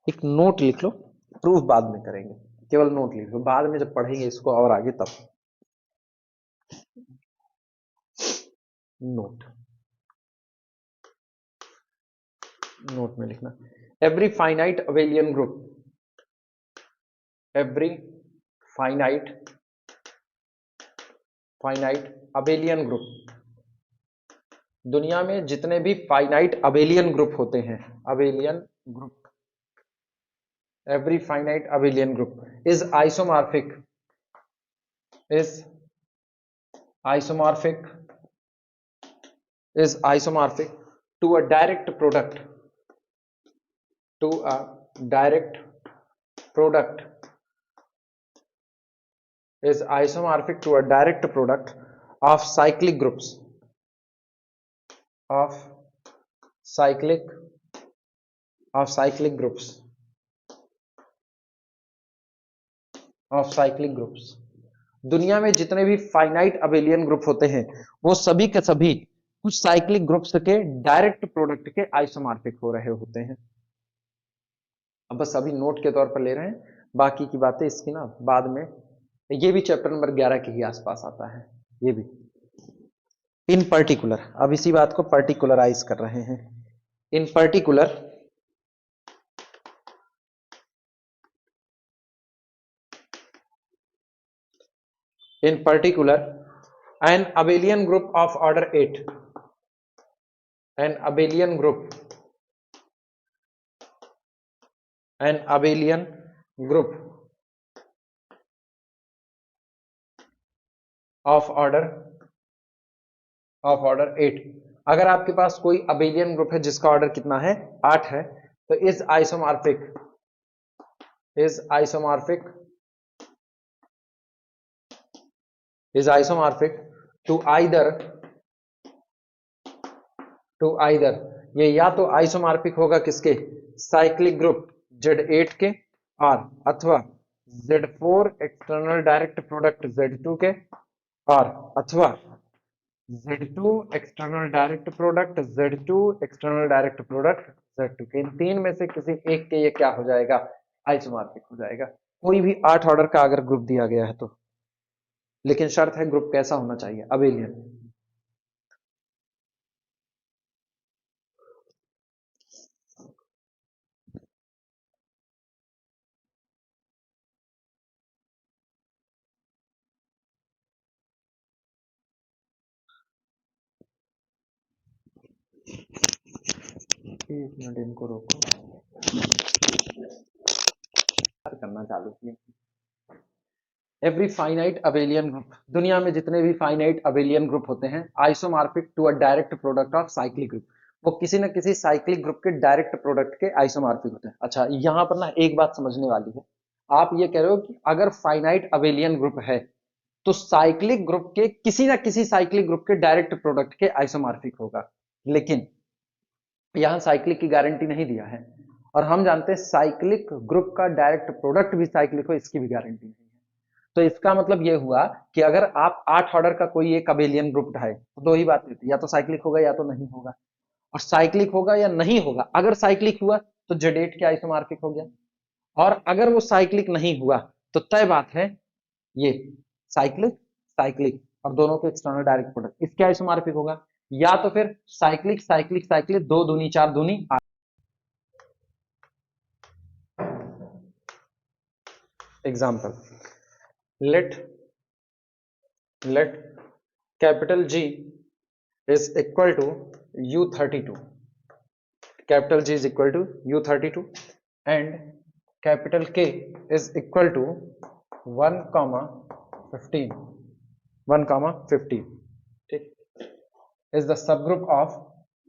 एक नोट लिख लो, प्रूफ बाद में करेंगे, केवल नोट लिख लो, बाद में जब पढ़ेंगे इसको और आगे तब। नोट, नोट में लिखना, every finite abelian group, every finite abelian group, दुनिया में जितने भी फाइनाइट अबेलियन ग्रुप होते हैं, abelian group, every finite abelian group is isomorphic, is isomorphic is isomorphic to a direct product, to a direct product is isomorphic to a direct product of cyclic groups, of cyclic cyclic groups, of cyclic groups। दुनिया में जितने भी finite abelian group होते हैं वो सभी के सभी कुछ साइक्लिक ग्रुप्स के डायरेक्ट प्रोडक्ट के आइसोमॉर्फिक हो रहे होते हैं। अब बस अभी नोट के तौर पर ले रहे हैं, बाकी की बातें इसकी ना बाद में ये भी चैप्टर नंबर 11 के ही आसपास आता है, ये भी इन पर्टिकुलर। अब इसी बात को पर्टिकुलराइज कर रहे हैं। इन particular an abelian group of order 8, an abelian group of order 8। अगर आपके पास कोई अबेलियन ग्रुप है जिसका ऑर्डर कितना है, 8 है, तो इज आइसोमॉर्फिक टू आइदर ये या तो आइसोमॉर्फिक होगा किसके, साइक्लिक ग्रुप Z8 के, और अथवा Z4 external direct product Z2 के, और अथवा Z2 external direct product Z2 external direct product Z2 के। इन तीन में से किसी एक के ये क्या हो जाएगा, आइसोमॉर्फिक हो जाएगा। कोई भी 8 ऑर्डर का अगर ग्रुप दिया गया है तो, लेकिन शर्त है ग्रुप कैसा होना चाहिए, अबेलियन। एक मिनट इनको रोको, करना चालू किया। एवरी फाइनाइट अबेलियन ग्रुप, दुनिया में जितने भी फाइनाइट अबेलियन ग्रुप होते हैं, isomorphic to a direct product of cyclic group, वो किसी न किसी साइक्लिक ग्रुप के डायरेक्ट प्रोडक्ट के आइसोमॉर्फिक होते हैं। अच्छा, यहां पर ना एक बात समझने वाली है। आप ये कह रहे हो कि अगर फाइनाइट अबेलियन ग्रुप है तो साइक्लिक ग्रुप के किसी ना किसी साइक्लिक ग्रुप के डायरेक्ट प्रोडक्ट के आइसोमॉर्फिक होगा, लेकिन यहां साइक्लिक की गारंटी नहीं दिया है, और हम जानते हैं साइक्लिक ग्रुप का डायरेक्ट प्रोडक्ट भी साइक्लिक हो, इसकी भी गारंटी नहीं है। तो इसका मतलब यह हुआ कि अगर आप 8 ऑर्डर का कोई एक अबेलियन ग्रुप उठाए तो दो ही बात होती, या तो साइक्लिक होगा या तो नहीं होगा। और साइक्लिक होगा या नहीं होगा, अगर साइक्लिक हुआ तो Z8 के आइसोमॉर्फिक हो गया, और अगर वो साइक्लिक नहीं हुआ तो तय बात है ये साइक्लिक साइक्लिक और दोनों के एक्सटर्नल डायरेक्ट प्रोडक्ट इसके आइसोमॉर्फिक होगा, या तो फिर साइक्लिक साइक्लिक साइक्लिक 2 दूनी 4 दूनी 8। Example, let capital G is equal to U32, capital G is equal to U32 and capital K is equal to 1,15, 1,15, ठीक, is the subgroup of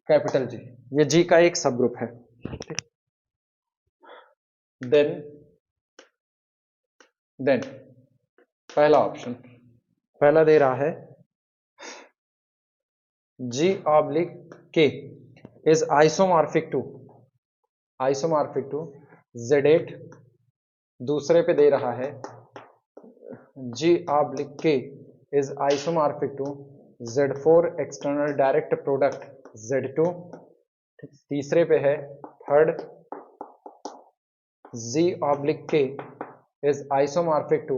capital G, ये G का एक सबग्रुप है, ठीक। then पहला option, पहला दे रहा है G oblique K is isomorphic to Z8, दूसरे पे दे रहा है G oblique K is isomorphic to Z4 external direct product Z2, तीसरे पे है third G oblique K is isomorphic to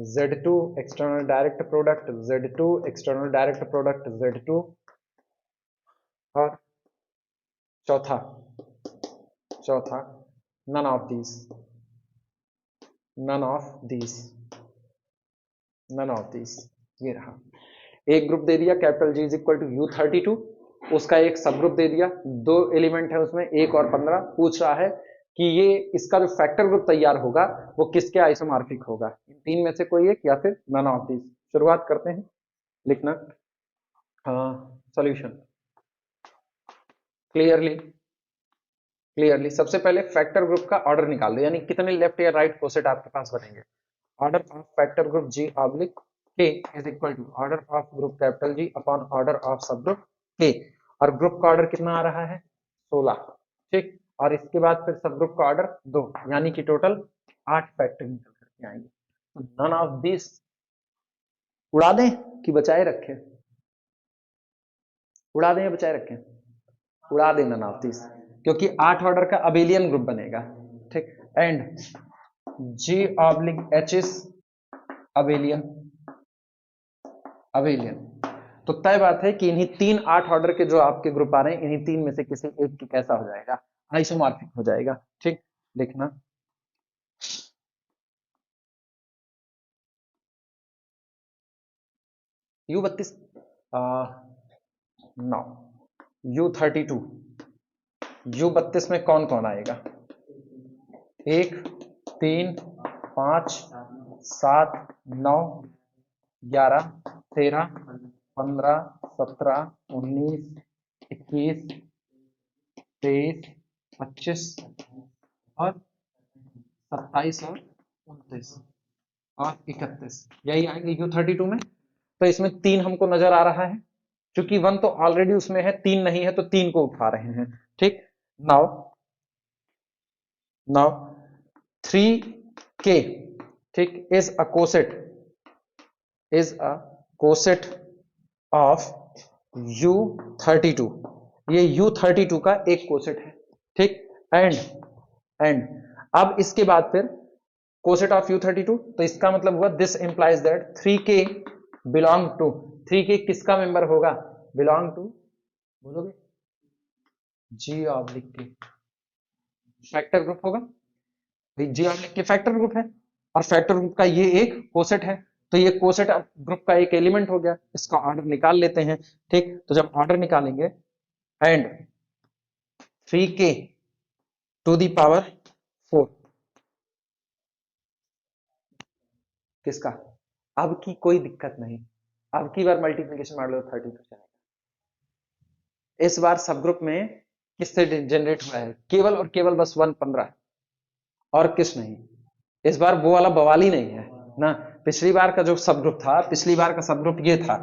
Z2 external direct product Z2 external direct product Z2, और चौथा none of these, ये रहा। एक ग्रुप दे दिया capital G is equal to U32, उसका एक सब ग्रुप दे दिया, 2 एलिमेंट है उसमें 1 और 15, पूछ रहा है कि ये इसका जो फैक्टर ग्रुप तैयार होगा वो किसके आइसोमॉर्फिक होगा, इन तीन में से कोई एक या फिर नन ऑफ दीज। शुरुआत करते हैं लिखना सॉल्यूशन। क्लियरली सबसे पहले फैक्टर ग्रुप का ऑर्डर निकाल दो, यानी कितने लेफ्ट या राइट कोसेट आपके पास बनेंगे। Order of factor group G oblique K is equal to order of group capital G upon order of सब ग्रुप K, और ग्रुप का ऑर्डर कितना आ रहा है 16, ठीक, और इसके बाद फिर सब ग्रुप का ऑर्डर 2, यानी कि टोटल 8 फैक्टर निकल करके आएंगे। तो नन ऑफ दिस उड़ा दें कि बचाए रखें, उड़ा दें या बचाए रखें, उड़ा दें नन ऑफ दिस, क्योंकि 8 ऑर्डर का अबेलियन ग्रुप बनेगा, ठीक। And G oblique H is abelian, abelian. तो तय बात है कि इन्हीं तीन 8 ऑर्डर के जो आपके ग्रुप आ रहे हैं, इन्हीं तीन में से किसी एक की कैसा हो जाएगा, आइसोमॉर्फिक हो जाएगा। ठीक, लिखना U32 9 U32 U32 में कौन कौन आएगा? 1 3 5 7 9 11 13 15 17 19 21 23 25 और 27 और 29 और 31, यही आएंगे U32 में। तो इसमें तीन हमको नजर आ रहा है, क्योंकि वन तो ऑलरेडी उसमें है, तीन नहीं है तो तीन को उठा रहे हैं। ठीक, नाउ नाउ 3K ठीक is a coset, is a coset of U32, ये U32 का एक कोसेट है। ठीक, एंड एंड अब इसके बाद फिर कोसेट ऑफ U32, तो इसका मतलब हुआ this implies that 3K belong to, 3K किसका मेंबर होगा? बिलोंग टू, बोलोगे, G oblique K factor group होगा। G oblique K factor group है, और फैक्टर ग्रुप का ये एक कोसेट है, तो ये कोसेट ग्रुप का एक एलिमेंट हो गया। इसका ऑर्डर निकाल लेते हैं। ठीक, तो जब ऑर्डर निकालेंगे, and 3K to the power 4 किसका? अब की कोई दिक्कत नहीं, अब की बार मल्टीप्लीकेशन मान लो 32 चलेगा। इस बार सब ग्रुप में किससे जनरेट हुआ है? केवल और केवल बस 115 और किस नहीं। इस बार वो वाला बवाल ही नहीं है ना। पिछली बार का जो सब ग्रुप था, पिछली बार का सब ग्रुप ये था,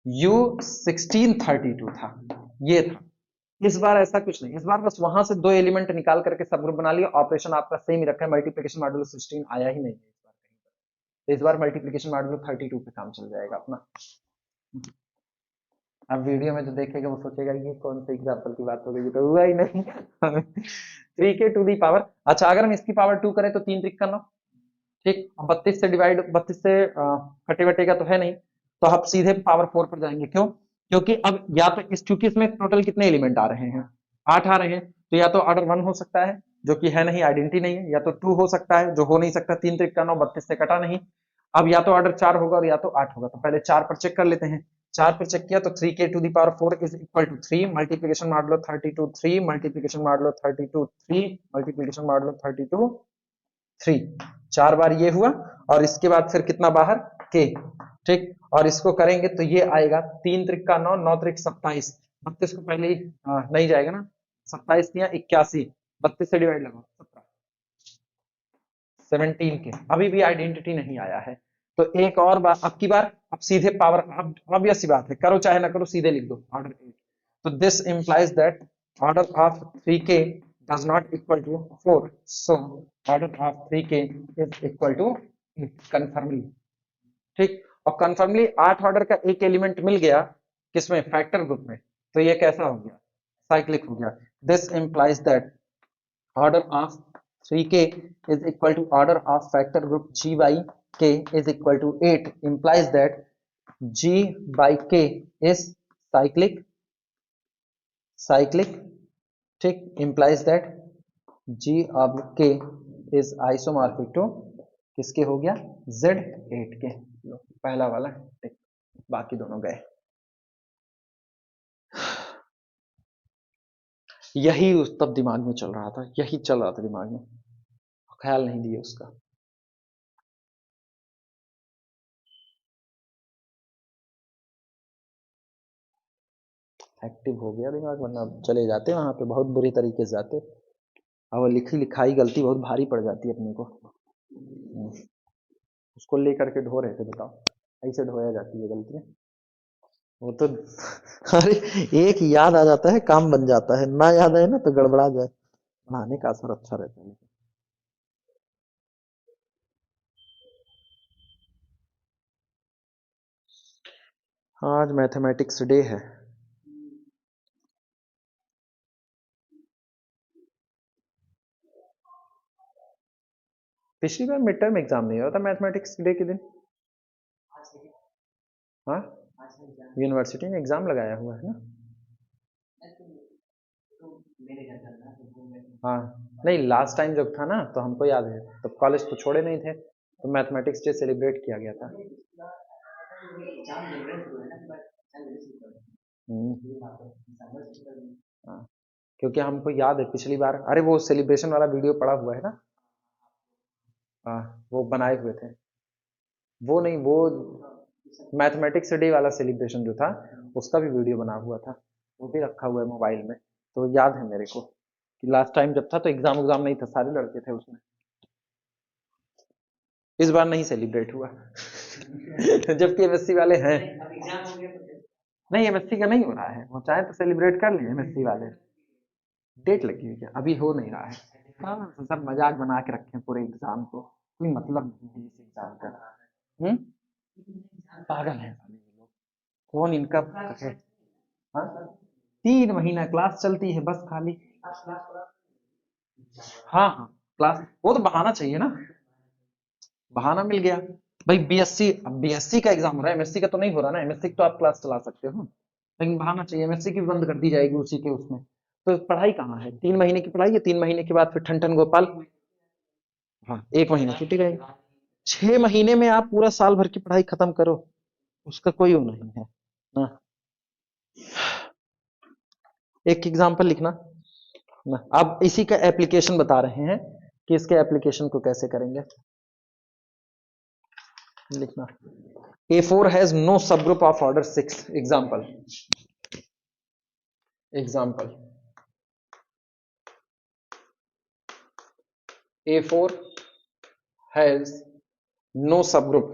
U1632 था, ये था। इस बार ऐसा कुछ नहीं, इस बार बस वहां से दो एलिमेंट निकाल करके सब ग्रुप बना लिया, ऑपरेशन आपका सेम ही रखा है, मल्टीप्लीकेशन मॉड्यूलो 16 आया ही नहीं है इस बार कहीं पर। तो इस बार मल्टीप्लीकेशन मॉड्यूलो 32 पे काम चल जाएगा अपना। अब वीडियो में जो देखेगा वो सोचेगा ये कौन से एग्जाम्पल की बात हो गई, तो हुआ ही नहीं। 3K टू दी पावर, अच्छा अगर हम इसकी पावर 2 करें तो 3 त्रिक करना। ठीक, 32 से डिवाइड, 32 से कटे वटे का तो है नहीं, तो आप सीधे पावर 4 पर जाएंगे। क्यों? क्योंकि अब या तो इस, चूंकि इसमें टोटल कितने एलिमेंट आ रहे हैं, 8 आ रहे हैं, तो या तो ऑर्डर 1 हो सकता है, जो कि है नहीं, आइडेंटिटी नहीं है, या तो 2 हो सकता है, जो हो नहीं सकता, 3 त्रिक का 9, 32 से कटा नहीं। अब या तो ऑर्डर 4 होगा और या तो 8 होगा, तो पहले 4 पर चेक कर लेते हैं। 4 पर चेक किया तो 3K to the power 4 is equal to 3 multiplication मार लो 32 3 मल्टीप्लीकेशन मार लो 32 3 मल्टीप्लीकेशन मार लो 32 3, 4 बार ये हुआ, और इसके बाद फिर कितना बाहर? K। ठीक, और इसको करेंगे तो ये आएगा 3 त्रिक का 9, 9 त्रिक 27, 32 को पहले ही नहीं जाएगा ना, 27 दिया 81, 32 से डिवाइड लगाओ 17, 17 के, अभी भी आइडेंटिटी नहीं आया है। तो एक और बार, अब की बार अब सीधे पावर, अब ऑब्वियस सी बात है, करो चाहे ना करो सीधे लिख दो ऑर्डर 8। तो this implies that order of 3K does not equal to 4, so order of 3K is equal to 8 confirmly। ठीक, और कन्फर्मली 8 ऑर्डर का एक एलिमेंट मिल गया, किसमें? फैक्टर ग्रुप में, तो ये कैसा हो गया? साइक्लिक हो गया। This implies that order of 3K is equal to order of factor group G by K is equal to 8 implies that G by K is cyclic ठीक, implies that G of K is isomorphic to किसके हो गया? Z8 के। पहला वाला ठीक, बाकी दोनों गए। यही उस तब दिमाग में चल रहा था, यही चल रहा था दिमाग में, ख्याल नहीं दिया उसका। एक्टिव हो गया दिमाग, वरना चले जाते वहां पे, बहुत बुरी तरीके से जाते। अब लिखी लिखाई गलती बहुत भारी पड़ जाती है अपने को। उसको लेकर के ढो रहे थे, बताओ ऐसे ढोया जाती है गलतियां, वो तो। अरे एक याद आ जाता है काम बन जाता है, ना याद आए ना तो गड़बड़ा जाए, पढ़ाने का असर अच्छा रहता है। आज मैथमेटिक्स डे है। पिछली बार मिड टर्म एग्जाम नहीं हुआ था मैथमेटिक्स डे के दिन। हाँ, यूनिवर्सिटी में एग्जाम लगाया हुआ है ना। हाँ, नहीं लास्ट टाइम जब था ना तो हमको याद है, तो कॉलेज तो छोड़े नहीं थे, तो मैथमेटिक्स डे सेलिब्रेट किया गया था। हाँ, क्योंकि हमको याद है पिछली बार, अरे वो सेलिब्रेशन वाला वीडियो पड़ा हुआ है ना। हाँ, वो बनाए हुए थे। वो नहीं, वो मैथमेटिक्स डे वाला सेलिब्रेशन जो था उसका भी वीडियो बना हुआ था, वो भी रखा हुआ है मोबाइल में। तो याद है मेरे को कि लास्ट टाइम जब था तो एग्जाम नहीं था, सारे लड़के थे उसमें। इस बार नहीं सेलिब्रेट हुआ जबकि एमएससी वाले हैं। नहीं, एमएससी का नहीं हो रहा है, वो चाहे तो सेलिब्रेट कर लिए एमएससी वाले। डेट लगी हुई है, अभी हो नहीं रहा है। हाँ, तो सब मजाक बना के रखे हैं पूरे एग्जाम को, कोई मतलब नहीं है इस एग्जाम का। हम्म, पागल है साले ये लोग, कौन इनका है। हाँ, 3 महीना क्लास चलती है बस खाली। हाँ हाँ, क्लास वो तो बहाना चाहिए ना, बहाना मिल गया। भाई बीएससी, अब बीएससी का एग्जाम हो रहा है, एमएससी का तो नहीं हो रहा ना, एमएससी तो आप क्लास चला सकते हो, लेकिन बहाना चाहिए, एमएससी की भी बंद कर दी जाएगी उसी के उसमें। तो पढ़ाई कहाँ है, 3 महीने की पढ़ाई है, 3 महीने के बाद फिर ठन ठन गोपाल। हाँ, 1 महीना छुट्टी रहेगी। 6 महीने में आप पूरा साल भर की पढ़ाई खत्म करो, उसका कोई वो नहीं है ना। एक एग्जाम्पल लिखना ना, अब इसी का एप्लीकेशन बता रहे हैं कि इसके एप्लीकेशन को कैसे करेंगे। लिखना, A4 has no subgroup of order 6. Example, A4 has no subgroup,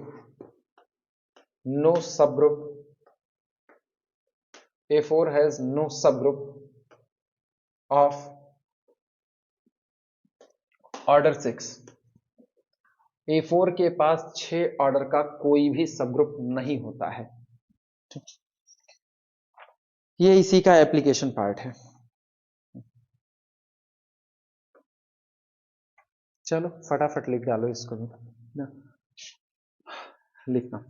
no subgroup, A4 has no subgroup of order 6. A4 के पास 6 ऑर्डर का कोई भी सबग्रुप नहीं होता है। ये इसी का एप्लीकेशन पार्ट है। चलो फटाफट लिख डालो इसको भी ना, लिखना।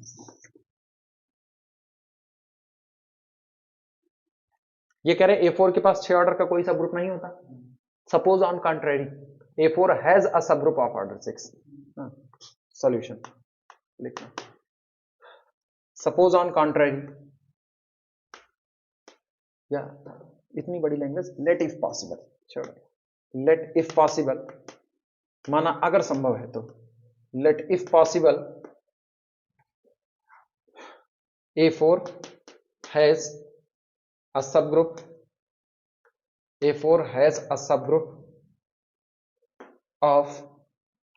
ये कह रहे A4 के पास 6 ऑर्डर का कोई सब ग्रुप नहीं होता। Suppose on contrary A4 has a सब ग्रुप ऑफ ऑर्डर 6। सॉल्यूशन लिखना, सपोज ऑन कंट्रेरी, या इतनी बड़ी लैंग्वेज, लेट इफ पॉसिबल, छोड़ो, लेट इफ पॉसिबल, माना अगर संभव है तो, let if possible A4 has a subgroup, A4 has a subgroup of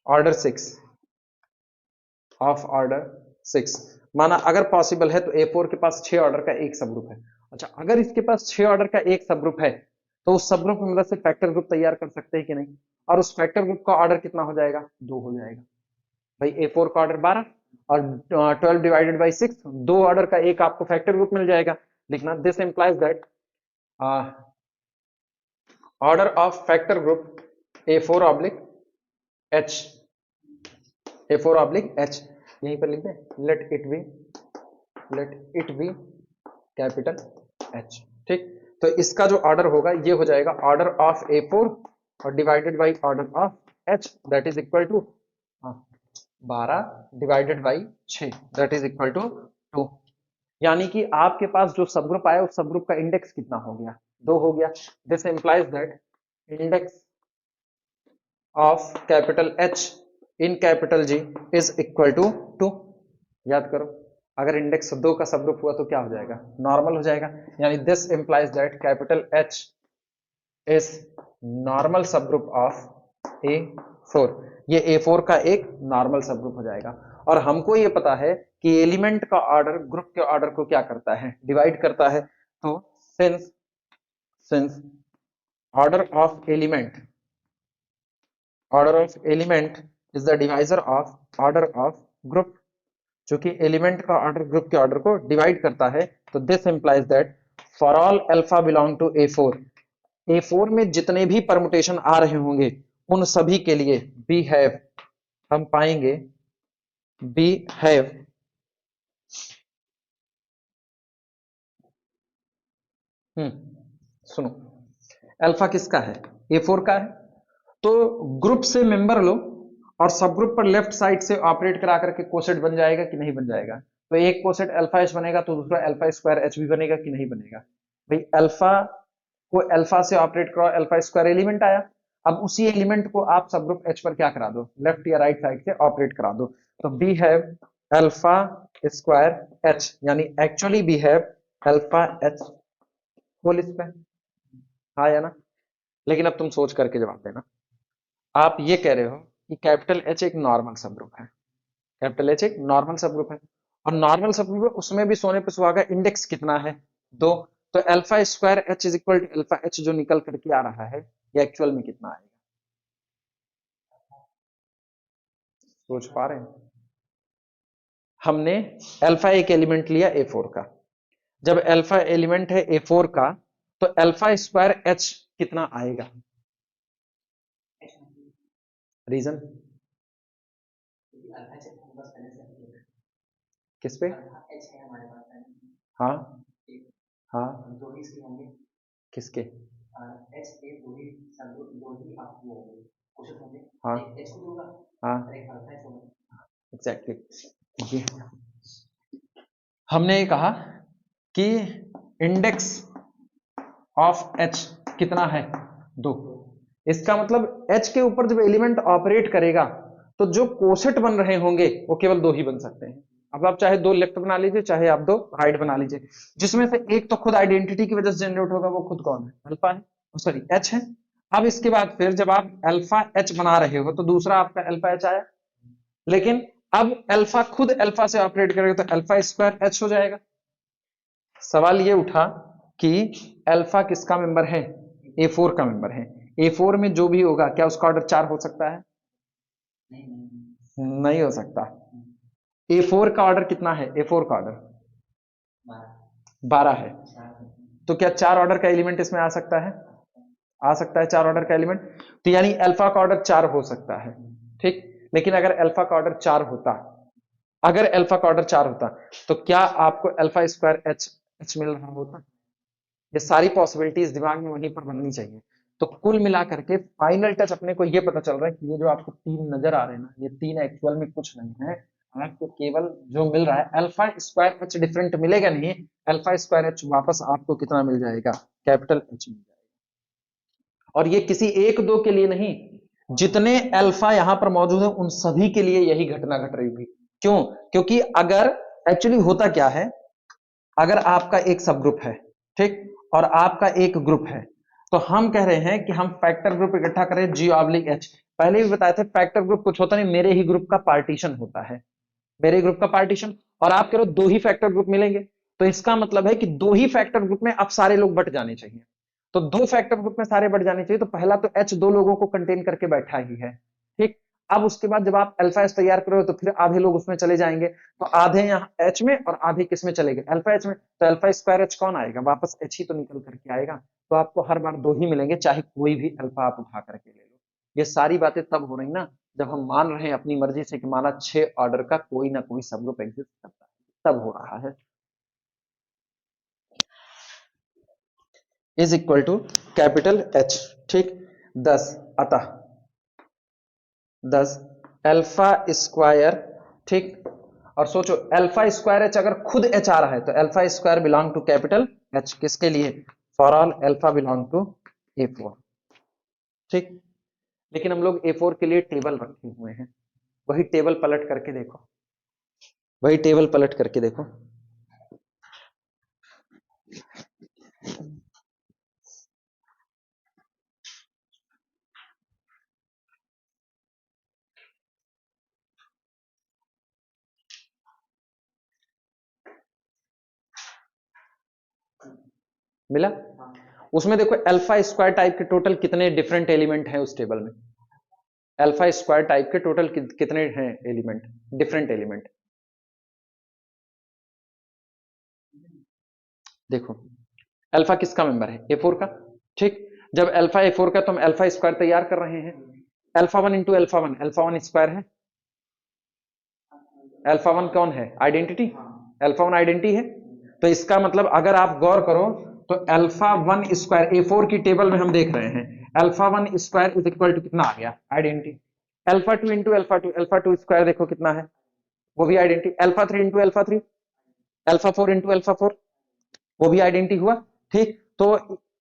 order 6, of order 6। माना अगर पॉसिबल है तो A4 के पास 6 ऑर्डर का एक सबग्रुप है। अच्छा, अगर इसके पास 6 ऑर्डर का एक सबग्रुप है तो उस सबग्रुप में मदद से फैक्टर ग्रुप तैयार कर सकते हैं कि नहीं, और उस फैक्टर ग्रुप का ऑर्डर कितना हो जाएगा, 2 हो जाएगा। भाई A4 का ऑर्डर 12 और 12 डिवाइडेड बाई 6, 2 ऑर्डर का एक आपको फैक्टर ग्रुप मिल जाएगा। लिखना, this implies that order of factor group A4 oblique H, A4 oblique H, यहीं पर लिख दें, let it be capital H। ठीक, तो इसका जो ऑर्डर होगा ये हो जाएगा ऑर्डर ऑफ A4 और divided by order of H, that is equal to 12 divided by 6, that is equal to 2। यानी कि आपके पास जो सबग्रुप आया उस सबग्रुप का इंडेक्स कितना हो गया, 2 हो गया। This implies that index of capital H in capital G is equal to 2। याद करो, अगर इंडेक्स 2 का सबग्रुप हुआ तो क्या हो जाएगा, नॉर्मल हो जाएगा। यानी this implies that capital H is normal subgroup of A4। ये A4 का एक नॉर्मल सबग्रुप हो जाएगा। और हमको ये पता है कि एलिमेंट का ऑर्डर ग्रुप के ऑर्डर को क्या करता है, डिवाइड करता है। तो since order of element is the divisor of order of group, जो कि एलिमेंट का ऑर्डर ग्रुप के ऑर्डर को डिवाइड करता है, तो this implies that for all alpha belong to A4 में जितने भी परमुटेशन आ रहे होंगे उन सभी के लिए बी हैव, हम पाएंगे बी हैव सुनो, अल्फा किसका है? A4 का है। तो ग्रुप से मेंबर लो और सब ग्रुप पर लेफ्ट साइड से ऑपरेट करा करके कोसेट बन जाएगा कि नहीं बन जाएगा? तो एक कोसेट अल्फा एच बनेगा तो दूसरा अल्फा स्क्वायर एच भी बनेगा कि नहीं बनेगा? भाई अल्फा को अल्फा से ऑपरेट करो, अल्फा स्क्वायर एलिमेंट आया। अब उसी एलिमेंट को आप सब ग्रुप एच पर क्या करा दो? लेफ्ट या राइट साइड से ऑपरेट करा दो। तो we have alpha square H, यानी actually we have alpha H whole square. हाँ या ना? लेकिन अब तुम सोच करके जवाब देना। आप ये कह रहे हो कि कैपिटल एच एक नॉर्मल सब ग्रुप है, कैपिटल एच एक नॉर्मल सब ग्रुप है, और नॉर्मल सब ग्रुप है उसमें भी सोने पे सुहागा, इंडेक्स कितना है? 2। तो alpha square H is equal to alpha H जो निकल करके आ रहा है, ये एक्चुअल में कितना आएगा? सोच पा रहे हैं? हमने अल्फा एक एलिमेंट लिया A4 का। जब अल्फा एलिमेंट है A4 का, तो अल्फा स्क्वायर एच कितना आएगा? रीजन किस पे? हाँ हाँ, किसके? हाँ हाँ, एग्जैक्टली। ये हमने ये कहा कि इंडेक्स ऑफ एच कितना है? 2। इसका मतलब एच के ऊपर जब एलिमेंट ऑपरेट करेगा तो जो कोसेट बन रहे होंगे वो केवल 2 ही बन सकते हैं। अब आप चाहे 2 लेफ्ट बना लीजिए, चाहे आप 2 राइट बना लीजिए, जिसमें से एक तो खुद आइडेंटिटी की वजह से जनरेट होगा, वो खुद कौन है? अल्फा है, सॉरी एच है। अब इसके बाद फिर जब आप अल्फा एच बना रहे हो तो दूसरा आपका अल्फा एच आया, लेकिन अब अल्फा खुद अल्फा से ऑपरेट करेगा तो अल्फा स्क्वायर एच हो जाएगा। सवाल ये उठा कि अल्फा किसका मेंबर है? A4 का मेंबर है। A4 में जो भी होगा क्या उसका ऑर्डर 4 हो सकता है? नहीं हो सकता। A4 का ऑर्डर कितना है? A4 का ऑर्डर 12 है। तो क्या 4 ऑर्डर का एलिमेंट इसमें आ सकता है? आ सकता है 4 ऑर्डर का एलिमेंट। तो यानी अल्फा का ऑर्डर 4 हो सकता है, ठीक। लेकिन अगर अल्फा का ऑर्डर 4 होता, अगर अल्फा का ऑर्डर 4 होता, तो क्या आपको अल्फा स्क्वायर एच एच मिल रहा होता? ये सारी पॉसिबिलिटीज दिमाग में वहीं पर बननी चाहिए। तो कुल मिलाकर के फाइनल टच अपने को ये पता चल रहा है कि ये जो आपको 3 नजर आ रहे हैं ना, ये 3 एक्चुअल में कुछ नहीं है। आपको केवल जो मिल रहा है अल्फा स्क्वायर एच डिफरेंट मिलेगा नहीं, अल्फा स्क्वायर एच वापस आपको कितना मिल जाएगा? कैपिटल एच मिल जाएगा। और ये किसी एक दो के लिए नहीं, जितने अल्फा यहां पर मौजूद है उन सभी के लिए यही घटना घट रही होगी। क्यों? क्योंकि अगर एक्चुअली होता क्या है, अगर आपका एक सब ग्रुप है, ठीक, और आपका एक ग्रुप है, तो हम कह रहे हैं कि हम फैक्टर ग्रुप इकट्ठा करें जी ऑब्लिक एच। पहले भी बताए थे फैक्टर ग्रुप कुछ होता नहीं, मेरे ही ग्रुप का पार्टीशन होता है, मेरे ग्रुप का पार्टीशन। और आप कह रहे हो 2 ही फैक्टर ग्रुप मिलेंगे, तो इसका मतलब है कि 2 ही फैक्टर ग्रुप में अब सारे लोग बट जाने चाहिए। तो 2 फैक्टर ग्रुप में सारे बट जाने चाहिए, तो पहला तो एच 2 लोगों को कंटेन करके बैठा ही है, ठीक। अब उसके बाद जब आप अल्फा एच तैयार करोगे तो फिर आधे लोग उसमें चले जाएंगे, तो आधे यहाँ एच में और आधे किस में चले गए? अल्फा एच में। तो अल्फा स्क्वायर एच कौन आएगा? वापस एच ही तो निकल करके आएगा। तो आपको हर बार 2 ही मिलेंगे, चाहे कोई भी अल्फा आप उठा करके ले लो। ये सारी बातें तब हो रही ना जब हम मान रहे हैं अपनी मर्जी से कि माना 6 ऑर्डर का कोई ना कोई सब ग्रुप एग्जिस्ट करता है, तब हो रहा है। Is equal to capital H, ठीक। 10 अतः 10 अल्फा स्क्वायर, ठीक। और सोचो अल्फा स्क्वायर एच अगर खुद एच आ रहा है तो alpha square belong to capital H, किसके लिए? For all alpha belong to A4, ठीक। लेकिन हम लोग A4 के लिए टेबल रखे हुए हैं, वही टेबल पलट करके देखो, वही टेबल पलट करके देखो। मिला? उसमें देखो अल्फा स्क्वायर टाइप के टोटल कितने डिफरेंट एलिमेंट हैं उस टेबल में? अल्फा स्क्वायर टाइप के टोटल कितने हैं एलिमेंट, डिफरेंट एलिमेंट? देखो अल्फा किसका मेंबर है? A4 का, ठीक। जब अल्फा A4 का तो हम अल्फा स्क्वायर तैयार कर रहे हैं। Alpha 1 into alpha one square है। अल्फा 1 कौन है? आइडेंटिटी। अल्फा 1 आइडेंटिटी है। तो इसका मतलब अगर आप गौर करो तो अल्फा 1 स्क्वायर A4 की टेबल में हम देख रहे हैं, alpha 1 square is equal to कितना आ गया, identity. Alpha 2 into alpha 2 square देखो कितना है, वो भी identity. Alpha 3 into alpha 3, alpha 4 into alpha 4, वो भी आइडेंटिटी हुआ। ठीक, तो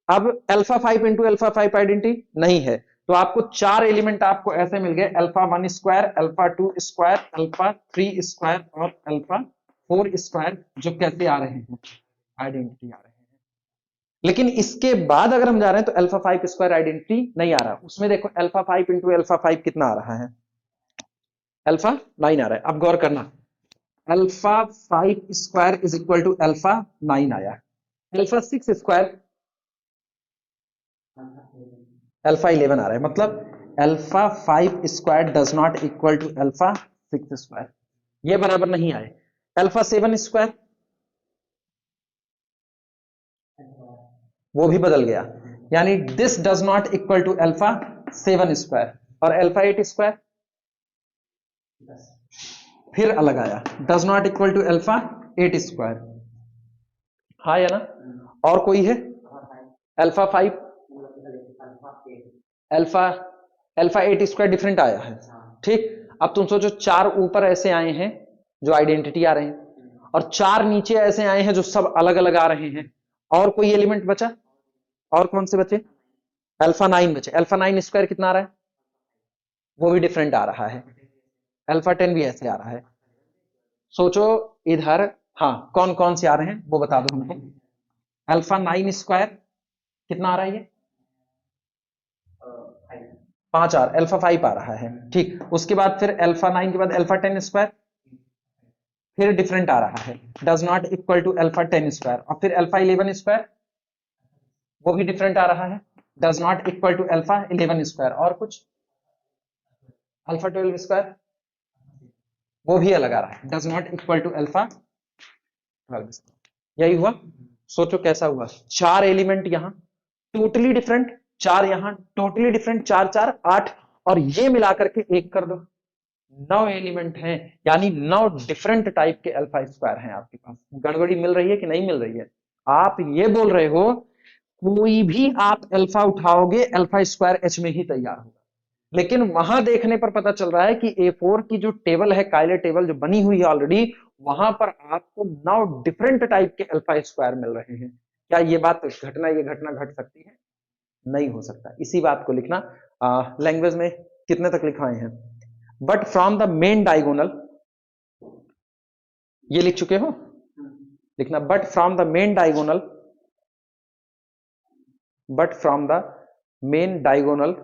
अब अल्फा 5 इंटू अल्फा 5 आइडेंटिटी नहीं है, तो आपको चार एलिमेंट आपको ऐसे मिल गए, alpha 1 square, alpha 2 square, alpha 3 square और अल्फा 4 स्क्वायर, जो कैसे आ रहे हैं, आइडेंटिटी आ रहे हैं। लेकिन इसके बाद अगर हम जा रहे हैं तो अल्फा 5 स्क्वायर आइडेंटिटी नहीं आ रहा, उसमें देखो अल्फा 5 इंटू अल्फा 5 कितना आ रहा है, अल्फा 9 आ रहा है। अब गौर करना, alpha 5 square is equal to alpha 9 आया, अल्फा 6 स्क्वायर अल्फा 11 आ रहा है, मतलब alpha 5 square does not equal to alpha 6 square, ये बराबर नहीं आए। अल्फा 7 स्क्वायर वो भी बदल गया, यानी this does not equal to alpha 7 square, और अल्फा 8 स्क्वायर फिर अलग आया, does not equal to alpha 8 square. हाँ या ना, और कोई है, alpha 5, alpha alpha 8 square different आया है। ठीक, अब तुम सोचो चार ऊपर ऐसे आए हैं जो आइडेंटिटी आ रहे हैं, और चार नीचे ऐसे आए हैं जो सब अलग अलग आ रहे हैं, और कोई एलिमेंट बचा, और कौन से बचे, अल्फा 9 बचे। अल्फा 9 स्क्वायर कितना आ रहा है, वो भी डिफरेंट आ रहा है, अल्फा 10 भी ऐसे आ रहा है। सोचो इधर, हाँ कौन कौन से आ रहे हैं वो बता दो हमको। अल्फा 9 स्क्वायर कितना आ रहा है, ये 5 आ रहा, अल्फा 5 आ रहा है। ठीक, उसके बाद फिर अल्फा 9 के बाद अल्फा 10 स्क्वायर फिर डिफरेंट आ रहा है, does not equal to alpha 10 square, और फिर अल्फा 11 स्क्वायर वो भी डिफरेंट आ रहा है, does not equal to alpha 11 square, और कुछ अल्फा 12 स्क्वायर वो भी अलग आ रहा है, does not equal to alpha 12 square. यही हुआ, सोचो कैसा हुआ, चार एलिमेंट यहां टोटली डिफरेंट, चार यहां टोटली डिफरेंट, चार चार 8, और ये मिलाकर के एक कर दो, 9 एलिमेंट हैं, यानी 9 डिफरेंट टाइप के अल्फा स्क्वायर हैं आपके पास। गड़बड़ी मिल रही है कि नहीं मिल रही है, आप ये बोल रहे हो कोई भी आप अल्फा उठाओगे अल्फा स्क्वायर एच में ही तैयार होगा, लेकिन वहां देखने पर पता चल रहा है कि A4 की जो टेबल है, कायले टेबल जो बनी हुई है ऑलरेडी, वहां पर आपको 9 डिफरेंट टाइप के अल्फा स्क्वायर मिल रहे हैं। क्या ये बात घटना, ये घटना घट सकती है, नहीं हो सकता। इसी बात को लिखना, लैंग्वेज में कितने तक लिखवाए हैं, but from the main diagonal, ये लिख चुके हो, लिखना but from the main diagonal, but from the main diagonal,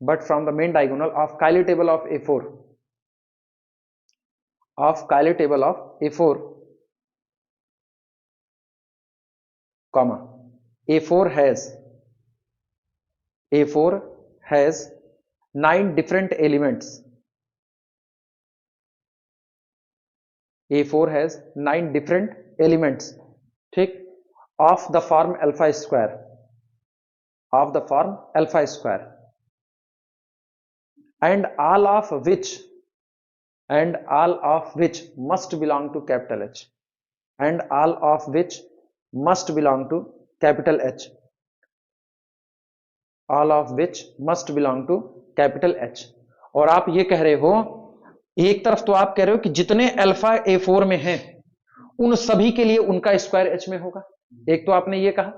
but from the main diagonal of Cayley table of A4, of Cayley table of A4, comma, A4 has 9 different elements, A4 has 9 different elements, ठीक, of the form alpha square, of the form alpha square, and all of which must belong to capital H, and all of which must belong to capital H, all of which must belong to capital H। और आप ये कह रहे हो, एक तरफ तो आप कह रहे हो कि जितने अल्फा A4 में हैं उन सभी के लिए उनका स्क्वायर H में होगा, एक तो आपने ये कहा,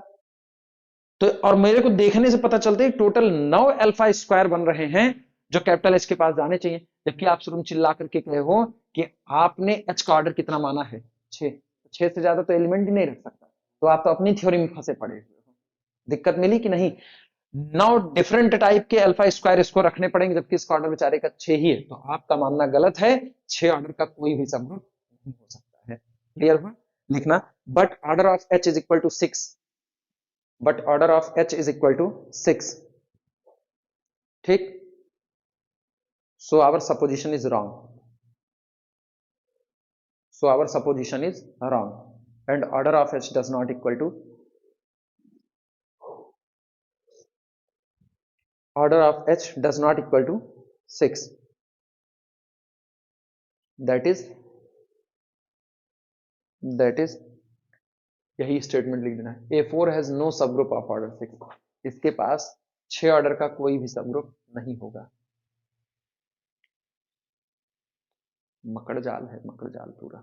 तो और मेरे को देखने से पता चलता है टोटल 9 अल्फा स्क्वायर बन रहे हैं जो कैपिटल एच के पास जाने चाहिए, जबकि आप शुरू में चिल्ला करके कहे हो कि आपने एच का ऑर्डर कितना माना है, 6, 6 से ज्यादा तो एलिमेंट ही नहीं रख सकता, तो आप तो अपनी थ्योरी में फंसे पड़े हुए हो। दिक्कत मिली कि नहीं, 9 डिफरेंट टाइप के अल्फा स्क्वायर इसको रखने पड़ेंगे, जबकि इसका ऑर्डर बेचारे का 6 ही है, तो आपका मानना गलत है, 6 ऑर्डर का कोई भी सबग्रुप नहीं हो सकता है। क्लियर हुआ, लिखना but order of H is equal to 6, but order of H is equal to 6, ठीक, so our supposition is wrong, so our supposition is wrong, and order of H does not equal to, order of H does not equal to 6, that is यही statement लिख देना है। A4 has no सब group of order 6, इसके पास 6 order का कोई भी सब ग्रुप नहीं होगा। मकड़ जाल है, मकड़ जाल पूरा।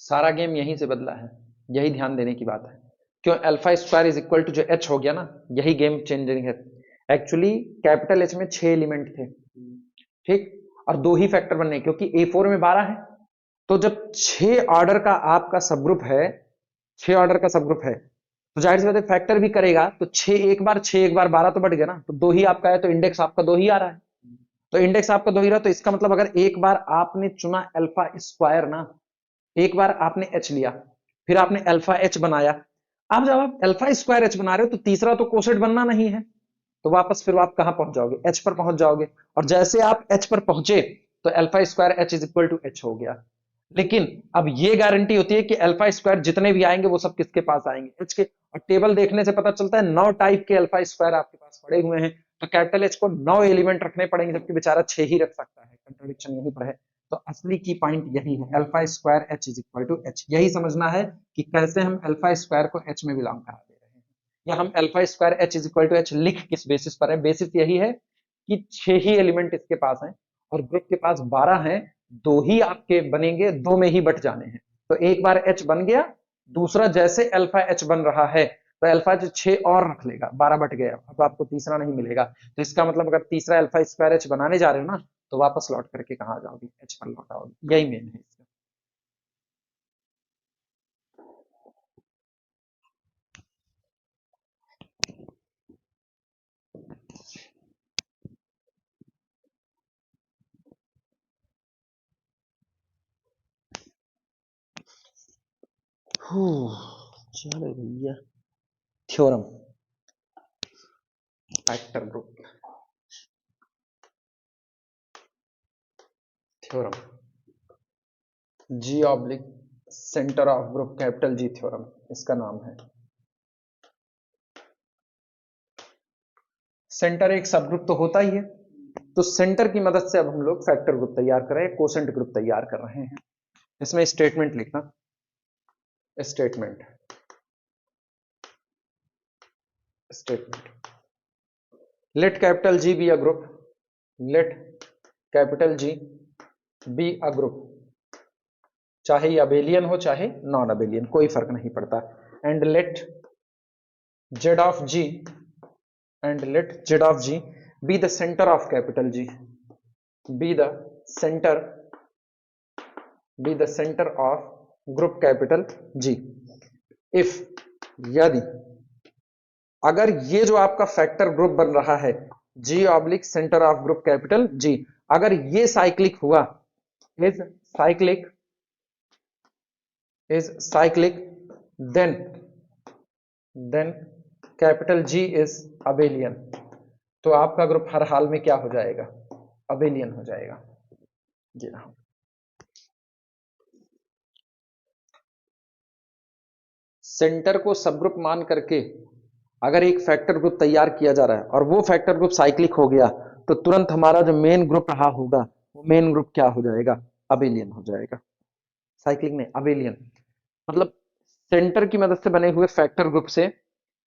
सारा गेम यहीं से बदला है, यही ध्यान देने की बात है। क्यों? Alpha square is equal to जो एच हो गया ना, यही गेम चेंजिंग है। एक्चुअली कैपिटल एच में 6 एलिमेंट थे, ठीक, और 2 ही फैक्टर बनने, क्योंकि A4 में 12 है। तो जब 6 ऑर्डर का आपका सब ग्रुप है, 6 ऑर्डर का सब ग्रुप है, तो जाहिर सी बात है फैक्टर भी करेगा तो 6 एक बार 6 एक बार 12 तो बढ़ गया ना, तो 2 ही आपका है, तो इंडेक्स आपका 2 ही आ रहा है। तो इंडेक्स आपका 2 ही रहा, तो इसका मतलब अगर एक बार आपने चुना अल्फा स्क्वायर ना, एक बार आपने एच लिया, फिर आपने अल्फा एच बनाया, अब जब आप अल्फा स्क्वायर एच बना रहे हो तो तीसरा तो कोसेट बनना नहीं है, तो वापस फिर आप कहां पहुंच जाओगे? एच पर पहुंच जाओगे। और जैसे आप एच पर पहुंचे तो alpha square H is equal to H हो गया। लेकिन अब ये गारंटी होती है कि अल्फा स्क्वायर जितने भी आएंगे वो सब किसके पास आएंगे? एच के। और टेबल देखने से पता चलता है 9 टाइप के अल्फा स्क्वायर आपके पास पड़े हुए हैं, तो कैपिटल एच को 9 एलिमेंट रखने पड़ेंगे, जबकि बेचारा 6 ही रख सकता है। कंट्राडिक्शन यहीं पर है। तो असली की पॉइंट यही है, alpha square H is equal to H. यही समझना है कि कैसे हम अल्फा स्क्वायर को एच में बिलोंग करा दे रहे हैं, या हम alpha square H is equal to H लिख किस बेसिस पर है? बेसिस यही है कि 6 ही एलिमेंट इसके पास हैं और ग्रुप के पास 12 हैं, 2 ही आपके बनेंगे, 2 में ही बट जाने हैं। तो एक बार एच बन गया, दूसरा जैसे अल्फा एच बन रहा है तो अल्फा जो 6 और रख लेगा, 12 बट गया, अब आपको तीसरा नहीं मिलेगा। तो इसका मतलब अगर तीसरा अल्फा स्क्वायर एच बनाने जा रहे हो ना, तो वापस लौट करके कहां आ जाओगे? एच पर लौट आओगे। यही मेन है इसका। चलो भैया, theorem, factor group theorem, ji oblique centre of group capital ji theorem इसका नाम है। सेंटर एक सब ग्रुप तो होता ही है, तो सेंटर की मदद से अब हम लोग फैक्टर ग्रुप तैयार कर रहे हैं, कोसेंट ग्रुप तैयार कर रहे हैं। इसमें स्टेटमेंट लिखना, statement statement let capital G be a group, let capital G be a group, चाहे ये अबेलियन हो चाहे नॉन अबेलियन, कोई फर्क नहीं पड़ता। And let Z of G, and let Z of G be the centre of capital G, be the centre, be the centre of group capital G. If, यदि, अगर ये जो आपका फैक्टर ग्रुप बन रहा है G oblique centre of group capital G, अगर ये साइक्लिक हुआ, is cyclic, is cyclic, then then capital G is abelian. तो आपका ग्रुप हर हाल में क्या हो जाएगा? अबेलियन हो जाएगा। जी हाँ, सेंटर को सब ग्रुप मान करके अगर एक फैक्टर ग्रुप तैयार किया जा रहा है और वो फैक्टर ग्रुप साइक्लिक हो गया, तो तुरंत हमारा जो मेन ग्रुप रहा होगा वो मेन ग्रुप क्या हो जाएगा? अबेलियन हो जाएगा। साइक्लिक में अबेलियन मतलब सेंटर की मदद से बने हुए फैक्टर ग्रुप से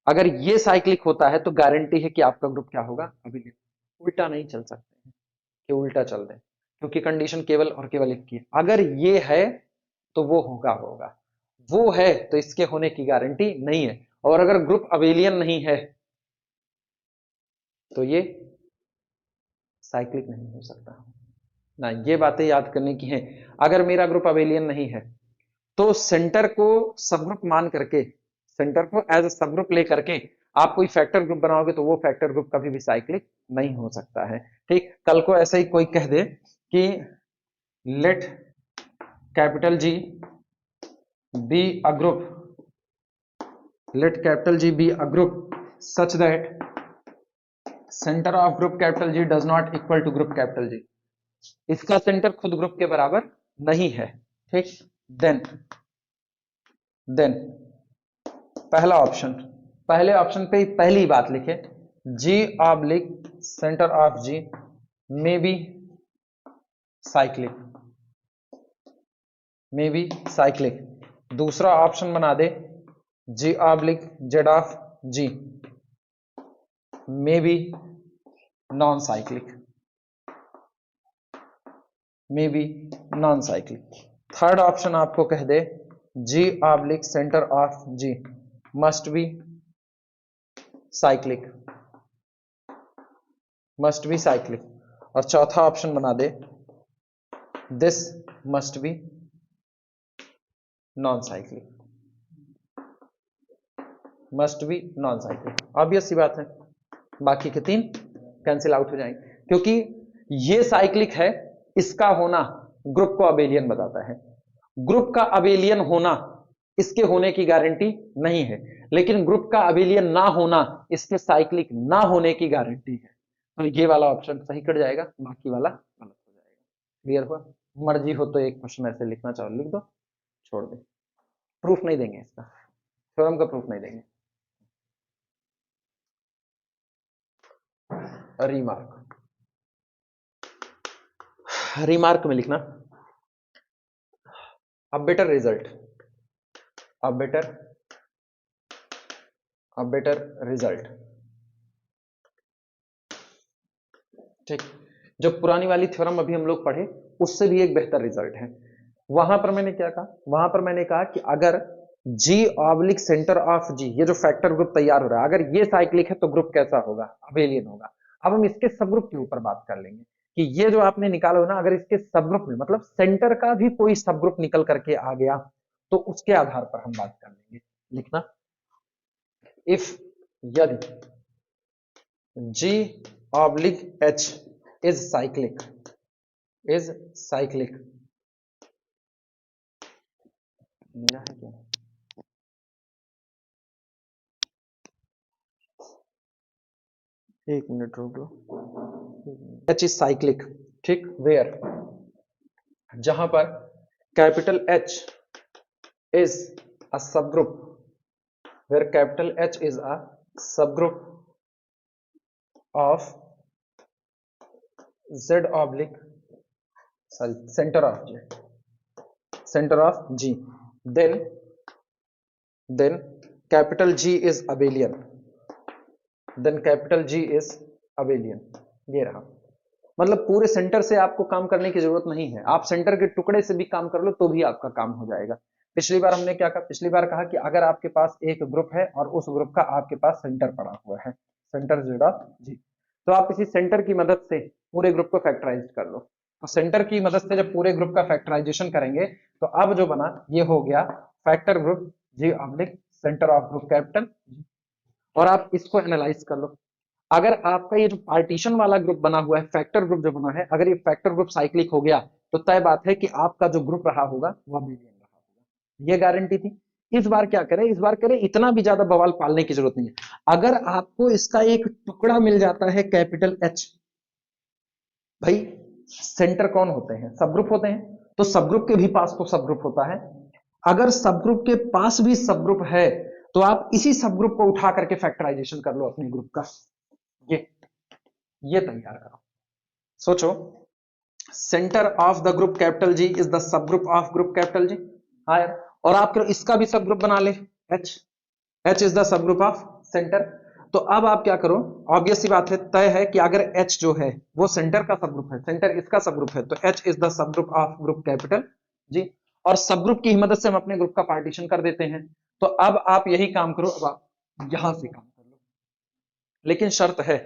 अगर ये साइक्लिक होता है तो गारंटी है कि आपका ग्रुप क्या होगा? अबेलियन। उल्टा नहीं चल सकते हैं कि उल्टा चल दें, क्योंकि कंडीशन केवल और केवल एक की है, अगर ये है तो वो होगा, वो है तो इसके होने की गारंटी नहीं है। और अगर ग्रुप अबेलियन नहीं है तो ये साइक्लिक नहीं हो सकता ना। ये बातें याद करने की हैं। अगर मेरा ग्रुप अबेलियन नहीं है तो सेंटर को सब ग्रुप मान करके, सेंटर को एज अ सब ग्रुप लेकर के आप कोई फैक्टर ग्रुप बनाओगे तो वो फैक्टर ग्रुप कभी भी साइक्लिक नहीं हो सकता है। ठीक, कल को ऐसे ही कोई कह दे कि let capital G be a group, let capital G be a group such that center of group capital G does not equal to group capital G, इसका सेंटर खुद ग्रुप के बराबर नहीं है। ठीक, देन देन पहला ऑप्शन, पहले option पे पहली बात लिखे, G oblique centre of G may be cyclic, may be cyclic. दूसरा ऑप्शन बना दे G oblique Z of G may be non cyclic, may be non cyclic. Third option आपको कह दे G oblique centre of G must be cyclic, must B cyclic. और चौथा option बना दे this must be non cyclic, must be non cyclic. Obvious सी बात है, बाकी के तीन कैंसिल आउट हो जाएंगे क्योंकि ये साइक्लिक है, इसका होना ग्रुप को अबेलियन बताता है। ग्रुप का अबेलियन होना इसके होने की गारंटी नहीं है, लेकिन ग्रुप का अबेलियन ना होना इसके साइक्लिक ना होने की गारंटी है। तो ये वाला ऑप्शन सही कट जाएगा, बाकी वाला गलत हो जाएगा। क्लियर हुआ? मर्जी हो तो एक क्वेश्चन ऐसे लिखना चाहो लिख दो, छोड़ दे, प्रूफ नहीं देंगे इसका, थ्योरम का प्रूफ नहीं देंगे। रिमार्क, रिमार्क में लिखना a better result, a better result. ठीक, जो पुरानी वाली थ्योरम अभी हम लोग पढ़े उससे भी एक बेहतर रिजल्ट है। वहां पर मैंने क्या कहा, वहां पर मैंने कहा कि अगर G oblique centre of G, ये जो फैक्टर ग्रुप तैयार हो रहा है, अगर ये साइक्लिक है तो ग्रुप कैसा होगा, अबेलियन होगा। अब हम इसके सब ग्रुप के ऊपर बात कर लेंगे कि ये जो आपने निकाला हो ना, अगर इसके सब ग्रुप में मतलब सेंटर का भी कोई सब ग्रुप निकल करके आ गया तो उसके आधार पर हम बात कर लेंगे। लिखना इफ, यदि G oblique H is cyclic, is cyclic, मेरा है क्या, एक मिनट रुक लो। H इज साइक्लिक, ठीक, वेयर, जहां पर कैपिटल H इज अ सब group, where capital H is a सब group of Z oblique, sorry centre of G, centre of G, then capital G is abelian, then capital G is abelian। ये रहा, मतलब पूरे centre से आपको काम करने की जरूरत नहीं है, आप सेंटर के टुकड़े से भी काम कर लो तो भी आपका काम हो जाएगा। पिछली बार हमने क्या कहा, पिछली बार कहा कि अगर आपके पास एक ग्रुप है और उस ग्रुप का आपके पास सेंटर पड़ा हुआ है, सेंटर Z ऑफ G, तो आप इसी सेंटर की मदद से पूरे ग्रुप को फैक्टराइज कर लो। तो सेंटर की मदद से जब पूरे ग्रुप का फैक्टराइजेशन करेंगे तो अब जो बना ये हो गया factor group G oblique centre of group capital G। और आप इसको एनालाइज कर लो, अगर आपका ये जो पार्टीशन वाला ग्रुप बना हुआ है, फैक्टर ग्रुप जो बना है, अगर ये फैक्टर ग्रुप साइक्लिक हो गया तो तय बात है कि आपका जो ग्रुप रहा होगा वह अबेलियन रहा होगा, ये गारंटी थी। इस बार क्या करें, इस बार करें इतना भी ज्यादा बवाल पालने की जरूरत नहीं है। अगर आपको इसका एक टुकड़ा मिल जाता है कैपिटल H, भाई सेंटर कौन होते हैं, सब ग्रुप होते हैं, तो सब ग्रुप के भी पास तो सब ग्रुप होता है। अगर सब ग्रुप के पास भी सब ग्रुप है तो आप इसी सब ग्रुप को उठा करके फैक्टराइजेशन कर लो अपने ग्रुप का, ये तैयार करो। सोचो, centre of the group capital G is the sub group of group capital G। हाँ यार, और आप इसका भी सब ग्रुप बना ले H, H is the sub group of centre. तो अब आप क्या करो, ऑब्वियस सी बात है, तय है कि अगर H जो है वो सेंटर का सब ग्रुप है, सेंटर इसका सब ग्रुप है, तो H is the sub group of group capital G। और सब ग्रुप की मदद से हम अपने ग्रुप का पार्टीशन कर देते हैं। तो अब आप यही काम करो, अब आप यहां से काम कर लो, लेकिन शर्त है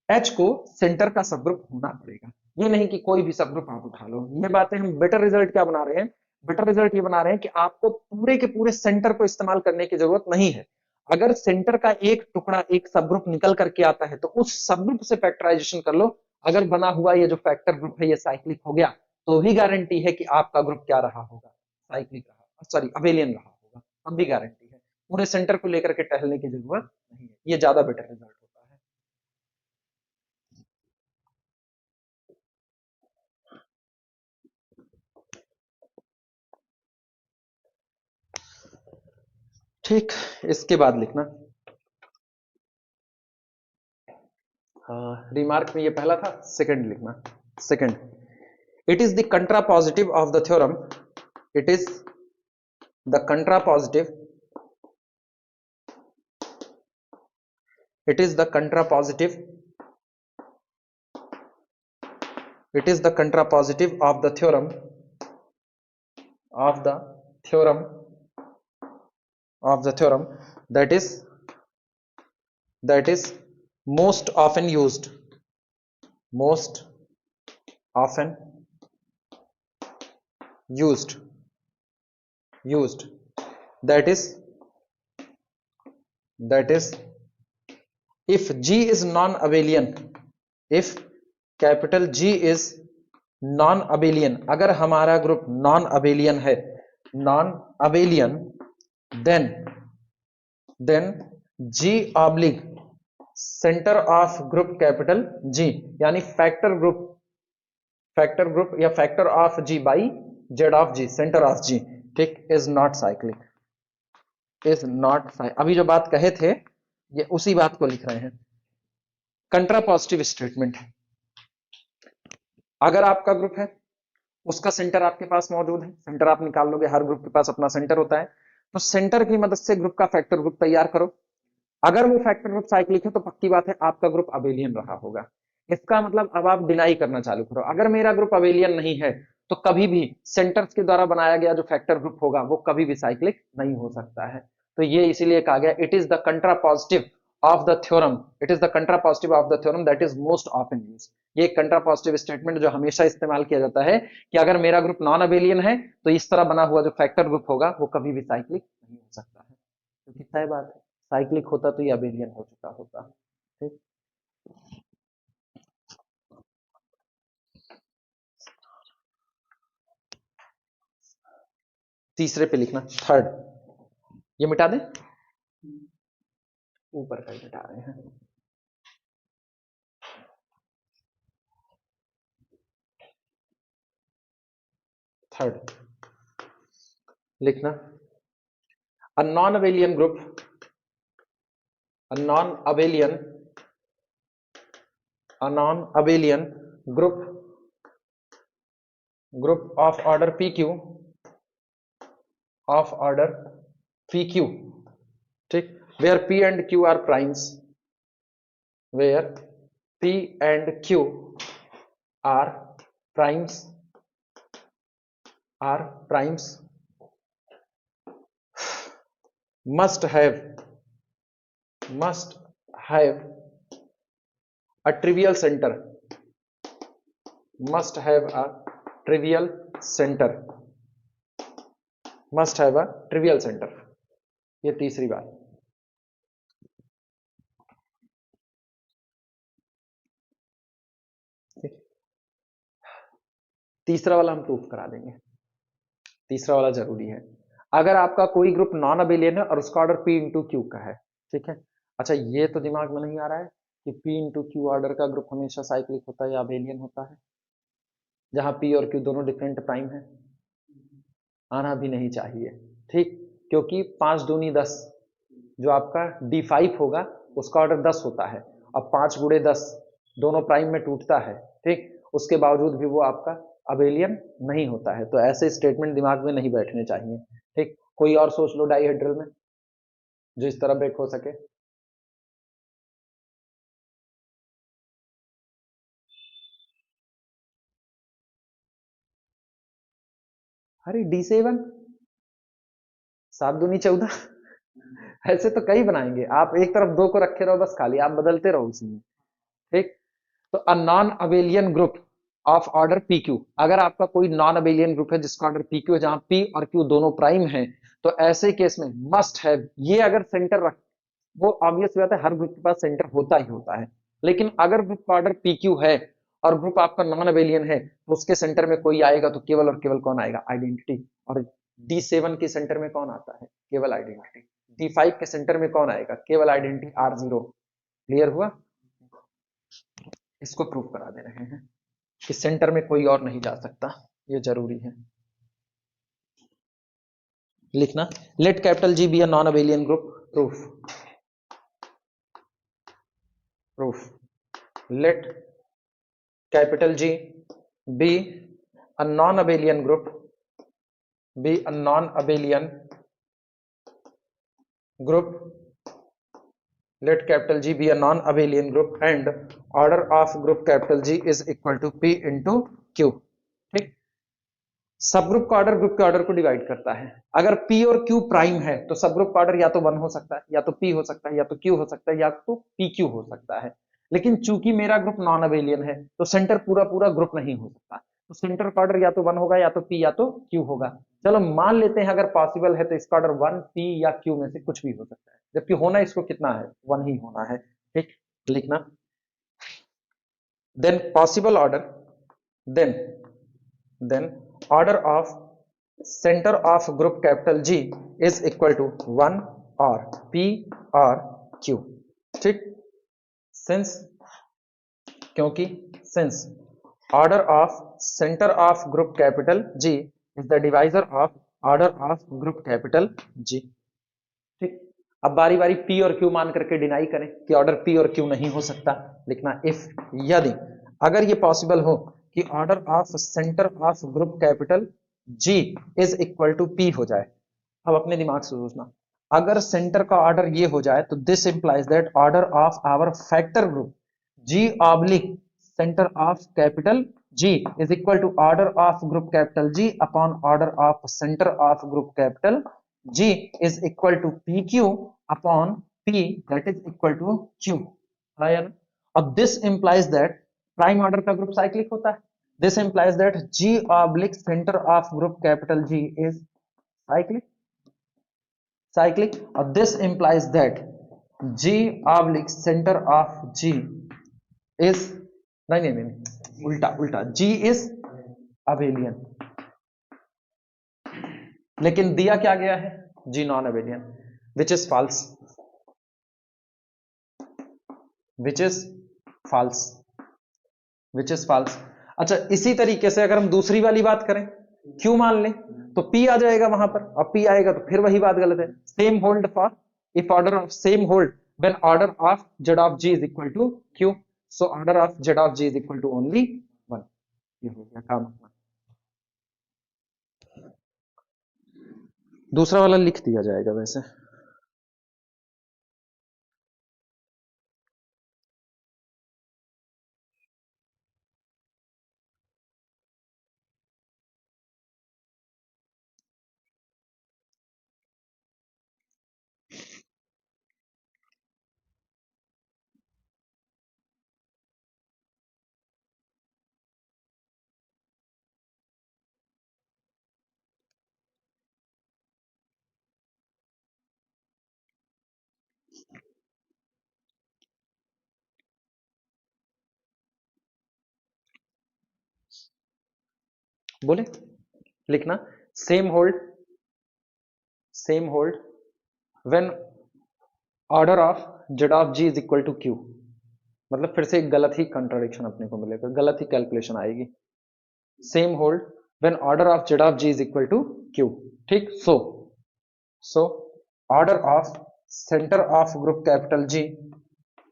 H को सेंटर का सब ग्रुप होना पड़ेगा, ये नहीं कि कोई भी सब ग्रुप आप उठा लो। ये बातें हम बेटर रिजल्ट क्या बना रहे हैं, बेटर रिजल्ट ये बना रहे हैं कि आपको पूरे के पूरे सेंटर को इस्तेमाल करने की जरूरत नहीं है। अगर सेंटर का एक टुकड़ा एक सब ग्रुप निकल करके आता है तो उस सब ग्रुप से फैक्टराइजेशन कर लो, अगर बना हुआ ये जो फैक्टर ग्रुप है ये साइक्लिक हो गया तो भी गारंटी है कि आपका ग्रुप क्या रहा होगा, साइक्लिक रहा, सॉरी अबेलियन रहा होगा, अब भी गारंटी है। पूरे सेंटर को लेकर के टहलने की जरूरत नहीं है, ये ज्यादा बेटर रिजल्ट होता है। ठीक, इसके बाद लिखना रिमार्क में ये पहला था, सेकंड लिखना। Second, it is the contrapositive of the theorem, it is the contrapositive, it is the contrapositive, it is the contrapositive of the theorem, of the theorem, of the theorem that is most often used, most often used, that is if G is non-abelian, if capital G is non-abelian, अगर हमारा group non-abelian है, non-abelian, then G oblique center of group capital G, यानी factor group या factor of G by Z of G, center of G, ठीक, is not cyclic, is not cyclic। अभी जो बात कहे थे ये उसी बात को लिख रहे हैं। कंट्रापॉजिटिव स्टेटमेंट, अगर आपका ग्रुप है उसका सेंटर आपके पास मौजूद है, सेंटर आप निकाल लोगे, हर ग्रुप के पास अपना सेंटर होता है, तो सेंटर की मदद से ग्रुप का फैक्टर ग्रुप तैयार करो। अगर वो फैक्टर ग्रुप साइक्लिक है तो पक्की बात है आपका ग्रुप अबेलियन रहा होगा। इसका मतलब अब आप डिनाई करना चालू करो, अगर मेरा ग्रुप अबेलियन नहीं है तो कभी भी सेंटर्स के द्वारा बनाया गया जो फैक्टर ग्रुप होगा वो कभी भी साइक्लिक नहीं हो सकता है। तो ये इसीलिए कहा गया it is the contrapositive of the theorem, it is the contrapositive of the theorem that is most often used. ये कंट्रापॉजिटिव स्टेटमेंट जो हमेशा इस्तेमाल किया जाता है कि अगर मेरा ग्रुप नॉन अबेलियन है तो इस तरह बना हुआ जो फैक्टर ग्रुप होगा वो कभी भी साइक्लिक नहीं हो सकता है। तो कितना है बात है, साइक्लिक होता तो ये अबेलियन हो चुका होता। ठीक, तीसरे पे लिखना, थर्ड, ये मिटा दें, ऊपर का मिटा रहे हैं। थर्ड लिखना, a non abelian group, a non-abelian group of order pq, ठीक, where p and q are primes, where p and q are primes must have a trivial center, must have a trivial center, must have a trivial center। ये तीसरी बात। तीसरा वाला हम proof करा देंगे, तीसरा वाला जरूरी है। अगर आपका कोई ग्रुप नॉन अबेलियन है और उसका ऑर्डर p इंटू क्यू का है, ठीक है, अच्छा ये तो दिमाग में नहीं आ रहा है कि p इंटू क्यू ऑर्डर का ग्रुप हमेशा साइक्लिक होता है या अबेलियन होता है, जहां p और q दोनों डिफरेंट प्राइम है। आना भी नहीं चाहिए, ठीक, क्योंकि 5 दूनी 10, जो आपका d5 होगा उसका ऑर्डर 10 होता है, अब 5 गुणे 10 दोनों प्राइम में टूटता है, ठीक, उसके बावजूद भी वो आपका अबेलियन नहीं होता है। तो ऐसे स्टेटमेंट दिमाग में नहीं बैठने चाहिए, ठीक। कोई और सोच लो डाइहेड्रल में जो इस तरह ब्रेक हो सके। अरे d7, 7 दूनी 14 ऐसे तो कई बनाएंगे, आप एक तरफ 2 को रखे रहो बस खाली, आप बदलते रहो उसी में, ठीक। तो a non abelian group of order P Q, अगर आपका कोई नॉन अबेलियन ग्रुप है जिसका ऑर्डर पी क्यू है, जहां पी और क्यू दोनों प्राइम है, तो ऐसे केस में मस्ट हैव, ये अगर सेंटर रख, वो ऑब्वियस बात है हर ग्रुप के पास सेंटर होता ही होता है, लेकिन अगर ग्रुप का ऑर्डर पी क्यू है और ग्रुप आपका नॉन अबेलियन है तो उसके सेंटर में कोई आएगा तो केवल और केवल कौन आएगा, आइडेंटिटी। और D7 के सेंटर में कौन आता है, केवल आइडेंटिटी। D5 के सेंटर में कौन आएगा, केवल आइडेंटिटी R0। क्लियर हुआ, इसको प्रूव करा दे रहे हैं कि सेंटर में कोई और नहीं जा सकता, ये जरूरी है लिखना। Let capital G be a non abelian group, proof let capital G be a non-abelian group, be a non-abelian group, let capital G be a non-abelian group and order of group capital G is equal to P into Q। ठीक, सब group का order group के order को divide करता है। अगर P और Q prime है तो सब ग्रुप का ऑर्डर या तो 1 हो सकता है, या तो P हो सकता है, या तो Q हो सकता है, या तो PQ हो सकता है। लेकिन चूंकि मेरा ग्रुप नॉन अबेलियन है तो सेंटर पूरा पूरा ग्रुप नहीं हो सकता, तो सेंटर का ऑर्डर या तो 1 होगा, या तो P या तो Q होगा। चलो मान लेते हैं अगर पॉसिबल है तो इसका ऑर्डर 1 P या Q में से कुछ भी हो सकता है, जबकि होना इसको कितना है, 1 ही होना है। ठीक, लिखना then possible order, then order of center of group capital G is equal to 1 or P or Q। ठीक, since, क्योंकि since order of center of group capital G is the divisor of order of group capital G। ठीक, अब बारी बारी P और Q मान करके deny करें कि ऑर्डर P और Q नहीं हो सकता। लिखना इफ, यदि, अगर ये पॉसिबल हो कि order of centre of group capital G is equal to P हो जाए। अब अपने दिमाग से सोचना, अगर सेंटर का ऑर्डर ये हो जाए तो this implies that order of our factor group G oblique centre of capital G is equal to order of group capital G upon order of centre of group capital G is equal to PQ upon P that is equal to Q। अब this implies that prime order का group cyclic होता है। This implies that G oblique center of group capital G is cyclic, और this implies that G oblique center of G is, नहीं, उल्टा G is abelian। लेकिन दिया क्या गया है, G non abelian, which is false, which is false, which is false. अच्छा, इसी तरीके से अगर हम दूसरी वाली बात करें, Q मान लें तो P आ जाएगा वहां पर, और P आएगा तो फिर वही बात गलत है। Same hold for if order of same hold when order of Z of G is equal to Q, so order of Z of G is equal to only 1। ये हो गया काम अपना। दूसरा वाला लिख दिया जाएगा वैसे। बोले लिखना same hold when order of Z of G is equal to Q। मतलब फिर से एक गलत ही कंट्राडिक्शन अपने को मिलेगा, गलत ही कैलकुलेशन आएगी। Same hold when order of Z of G is equal to Q। ठीक, so order of centre of group capital G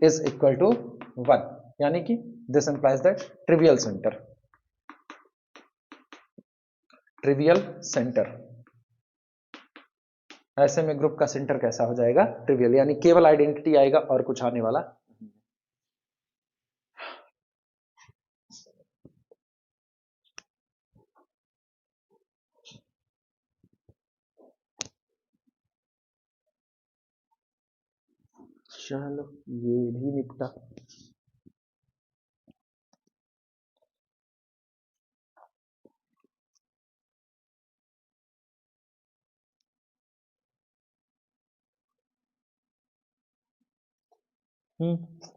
is equal to 1, यानी कि this implies that trivial centre, ऐसे में ग्रुप का सेंटर कैसा हो जाएगा, ट्रिवियल, यानी केवल आइडेंटिटी आएगा और कुछ आने वाला। चलो ये भी निपटा।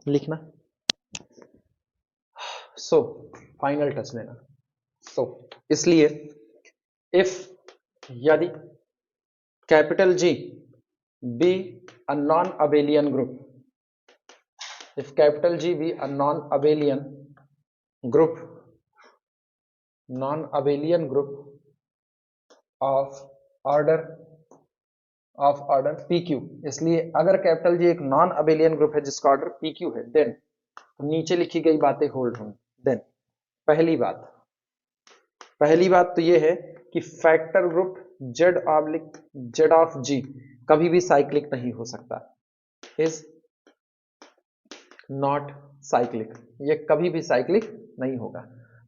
लिखना, सो फाइनल टच देना। सो इसलिए इफ, यदि capital G be a non abelian group, if capital G be a non-abelian group of order PQ, इसलिए अगर कैपिटल G एक नॉन अबेलियन ग्रुप है जिसका ऑर्डर PQ है, देन तो नीचे लिखी गई बातें होल्ड होंगी। देन पहली बात तो ये है कि फैक्टर ग्रुप जेड ऑफ जी कभी भी साइक्लिक नहीं हो सकता, इज नॉट साइक्लिक, ये कभी भी साइक्लिक नहीं होगा।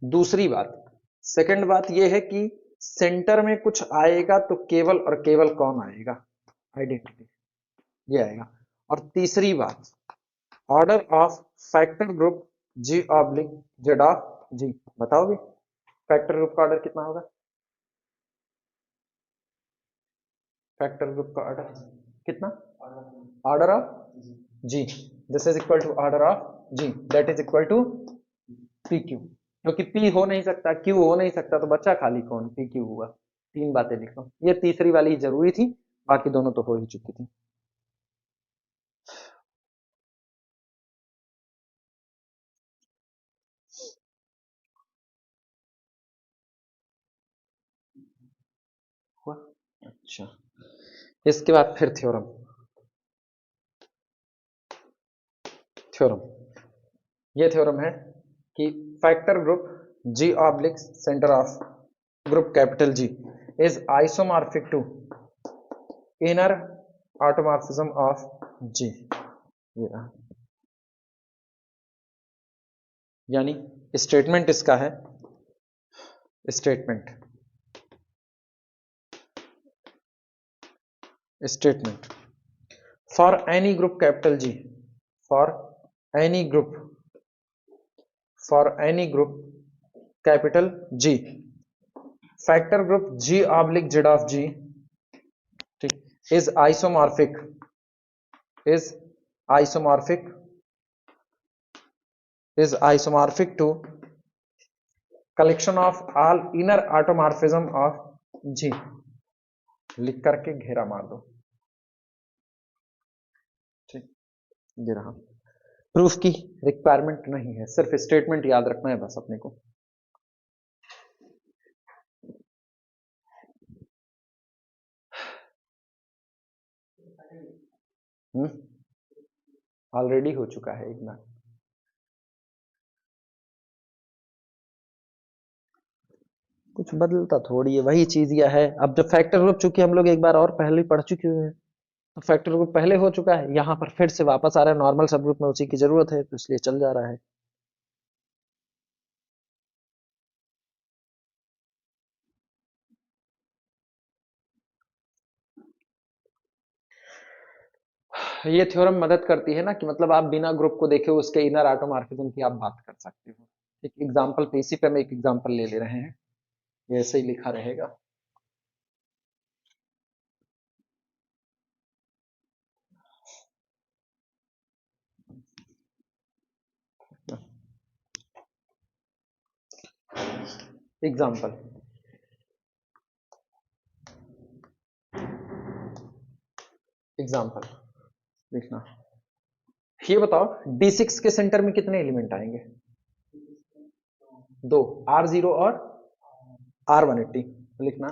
दूसरी बात, सेकंड बात ये है कि सेंटर में कुछ आएगा तो केवल और केवल कौन आएगा, आइडेंटिटी, ये आएगा। और तीसरी बात, order of factor group G oblique Z of G, बताओगे फैक्टर ग्रुप का ऑर्डर कितना होगा? फैक्टर ग्रुप का ऑर्डर कितना? Order of G, this is equal to order of G, that is equal to P Q, क्योंकि P हो नहीं सकता, क्यू हो नहीं सकता, तो बच्चा खाली कौन, पी क्यू हुआ। तीन बातें लिखो, ये तीसरी वाली जरूरी थी, बाकी दोनों तो हो ही चुकी थी। हुआ? अच्छा, इसके बाद फिर थ्योरम। ये थ्योरम है कि factor group G oblique centre of group capital G is isomorphic to inner automorphism of G. ये रहा, यानी स्टेटमेंट इसका है, statement for any group capital G, for any group capital G, factor group G oblique Z of G, ठीक, is isomorphic to collection of all inner automorphism of G, लिख करके घेरा मार दो, ठीक, ये रहा। प्रूफ की रिक्वायरमेंट नहीं है, सिर्फ स्टेटमेंट याद रखना है बस अपने को। ऑलरेडी हो चुका है एक बार, कुछ बदलता थोड़ी है, वही चीज यह है। अब जब फैक्टर ग्रुप चूंकि हम लोग एक बार और पहले पढ़ चुके हुए हैं, तो फैक्टर ग्रुप पहले हो चुका है, यहाँ पर फिर से वापस आ रहा है, नॉर्मल सब ग्रुप में उसी की जरूरत है, तो इसलिए चल जा रहा है। ये थ्योरम मदद करती है ना कि मतलब आप बिना ग्रुप को देखे उसके इनर ऑटोमॉर्फिज्म की आप बात कर सकते हो। एक एग्जांपल पे, इसी पे हम एक एग्जांपल ले रहे हैं, ये ऐसे ही लिखा रहेगा। एग्जांपल लिखना, ये बताओ D6 के सेंटर में कितने एलिमेंट आएंगे? दो, R0 और R180। लिखना,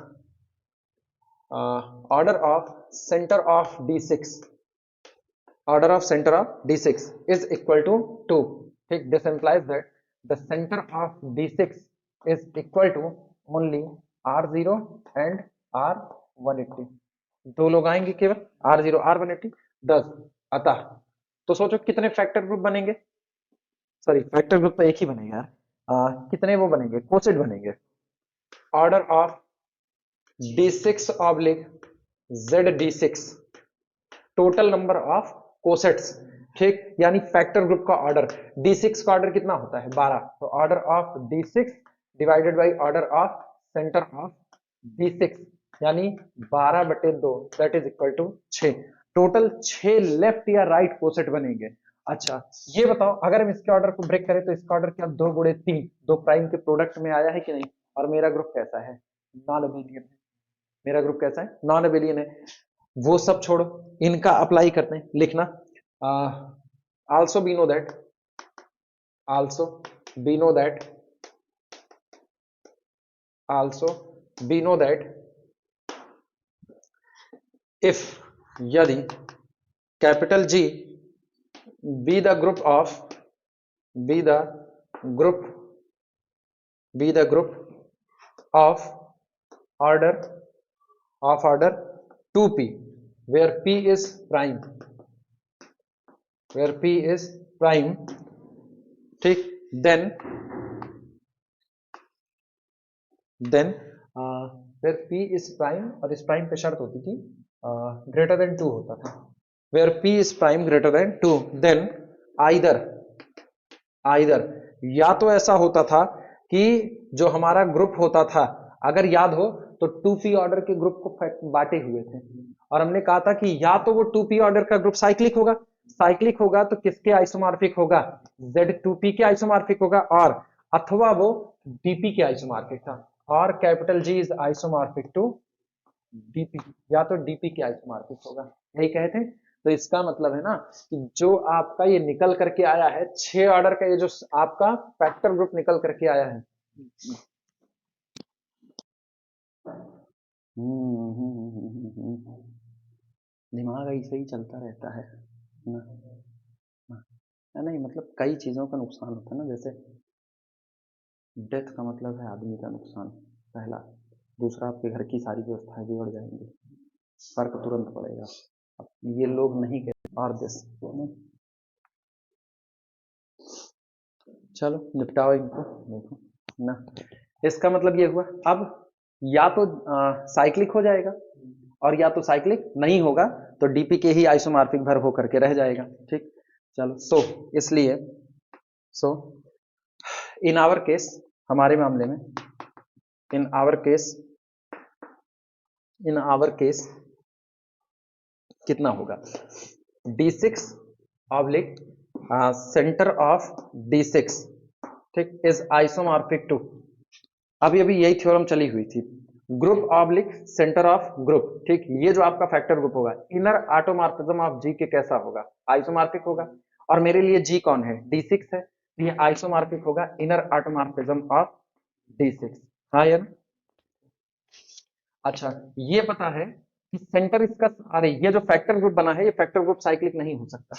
order of centre of D6 is equal to 2, ठीक, this implies that the center of D6 is equal to only R0 and R180, दो लोग आएंगे केवल, R0 R180, 10। अतः तो सोचो कितने फैक्टर ग्रुप बनेंगे, सॉरी फैक्टर ग्रुप तो एक ही बनेगा यार, कितने वो बनेंगे, कोसेट बनेंगे। Order of D6 oblique ZD6, total number of cosets, ठीक, यानी फैक्टर ग्रुप का ऑर्डर, D6 का ऑर्डर कितना होता है, 12, तो order of D6 divided by order of centre of D6, यानी 12/2, that is equal to 6। Total 6 left या राइट कोसेट बनेंगे। अच्छा, ये बताओ अगर हम इसके ऑर्डर को ब्रेक करें तो इसका ऑर्डर क्या 2 गुणे 3, दो प्राइम के प्रोडक्ट में आया है कि नहीं? और मेरा ग्रुप कैसा है, नॉन अबेलियन है, मेरा ग्रुप कैसा है, नॉन अबेलियन है। वो सब छोड़ो, इनका अप्लाई करते हैं, लिखना, also be know that if, यदि capital G be the group of be the group of order 2p where p is prime, ठीक, then where p is prime, और इस प्राइम पे शर्त होती थी ग्रेटर देन 2 होता था, where p is prime greater than 2, then either या तो ऐसा होता था कि जो हमारा ग्रुप होता था, अगर याद हो तो 2p ऑर्डर के ग्रुप को बांटे हुए थे और हमने कहा था कि या तो वो 2p ऑर्डर का ग्रुप साइक्लिक होगा तो किसके आइसोमॉर्फिक होगा, Z2p के आइसोमॉर्फिक होगा, और अथवा वो dp के आइसोमॉर्फिक था, और capital G is isomorphic to dp, या तो dp के आइसोमॉर्फिक होगा, यही कहे थे। तो इसका मतलब है ना कि जो आपका ये निकल करके आया है 6 ऑर्डर का, ये जो आपका फैक्टर ग्रुप निकल करके आया है, दिमाग ऐसे ही चलता रहता है ना, नहीं मतलब कई चीजों का नुकसान होता है ना, जैसे डेथ का मतलब है आदमी का नुकसान पहला, दूसरा आपके घर की सारी व्यवस्थाएं बिगड़ जाएंगी, फर्क तुरंत पड़ेगा। अब ये लोग नहीं कहते और दिस, चलो निपटाओ इनको, देखो ना, इसका मतलब ये हुआ। अब या तो साइक्लिक हो जाएगा और या तो साइक्लिक नहीं होगा, तो डीपी के ही आइसोमॉर्फिक भर होकर के रह जाएगा, ठीक। चलो इसलिए इन आवर केस, हमारे मामले में इन आवर केस कितना होगा, D6 oblique centre of D6, ठीक, इज आइसोमॉर्फिक टू, अभी यही थ्योरम चली हुई थी, group oblique centre of group, ठीक, ये जो आपका फैक्टर ग्रुप होगा, इनर ऑटोमॉर्फिज्म ऑफ जी के कैसा होगा, आइसोमॉर्फिक होगा, और मेरे लिए जी कौन है, D6 है, ये आइसोमॉर्फिक होगा इनर ऑटोमॉर्फिज्म ऑफ D6। हाँ यार, अच्छा ये पता है कि सेंटर इसका, अरे ये जो फैक्टर ग्रुप बना है ये फैक्टर ग्रुप साइक्लिक नहीं हो सकता,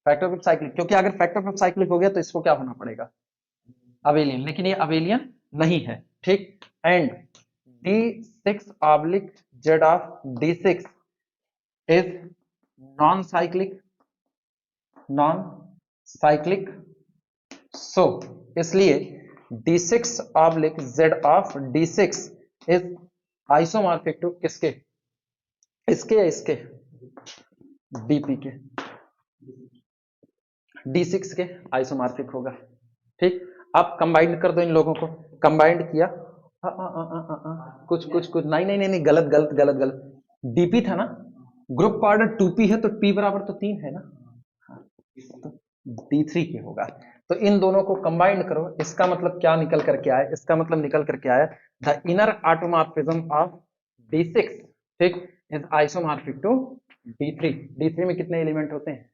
फैक्टर ग्रुप साइक्लिक, क्योंकि अगर फैक्टर ग्रुप साइक्लिक हो गया तो इसको क्या होना पड़ेगा, अवेलियन, लेकिन ये अवेलियन नहीं है, ठीक। And D6 oblique Z of D6 is non cyclic, so इसलिए D6 oblique Z of D6 is isomorphic to किसके, इसके या इसके, DP के, D6 के आइसोमॉर्फिक होगा, ठीक। अब कंबाइंड कर दो इन लोगों को, कंबाइंड किया, कुछ नहीं, गलत, डीपी था ना, ग्रुप का ऑर्डर 2p है तो p बराबर तो 3 है ना, तो D3 के होगा, तो इन दोनों को कंबाइंड करो, इसका मतलब क्या निकल करके आया, इसका मतलब निकल करके आया the inner automorphism of D6, ठीक, इज आइसोमॉर्फिक टू D3 में कितने एलिमेंट होते हैं,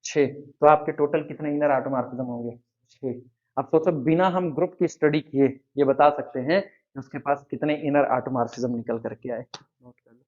6, तो आपके टोटल कितने इनर ऑटोमॉर्फिज्म होंगे, 6। अब सोचो बिना हम ग्रुप की स्टडी किए ये बता सकते हैं कि उसके पास कितने इनर ऑटोमॉर्फिज्म निकल करके आए, नोट कर लो।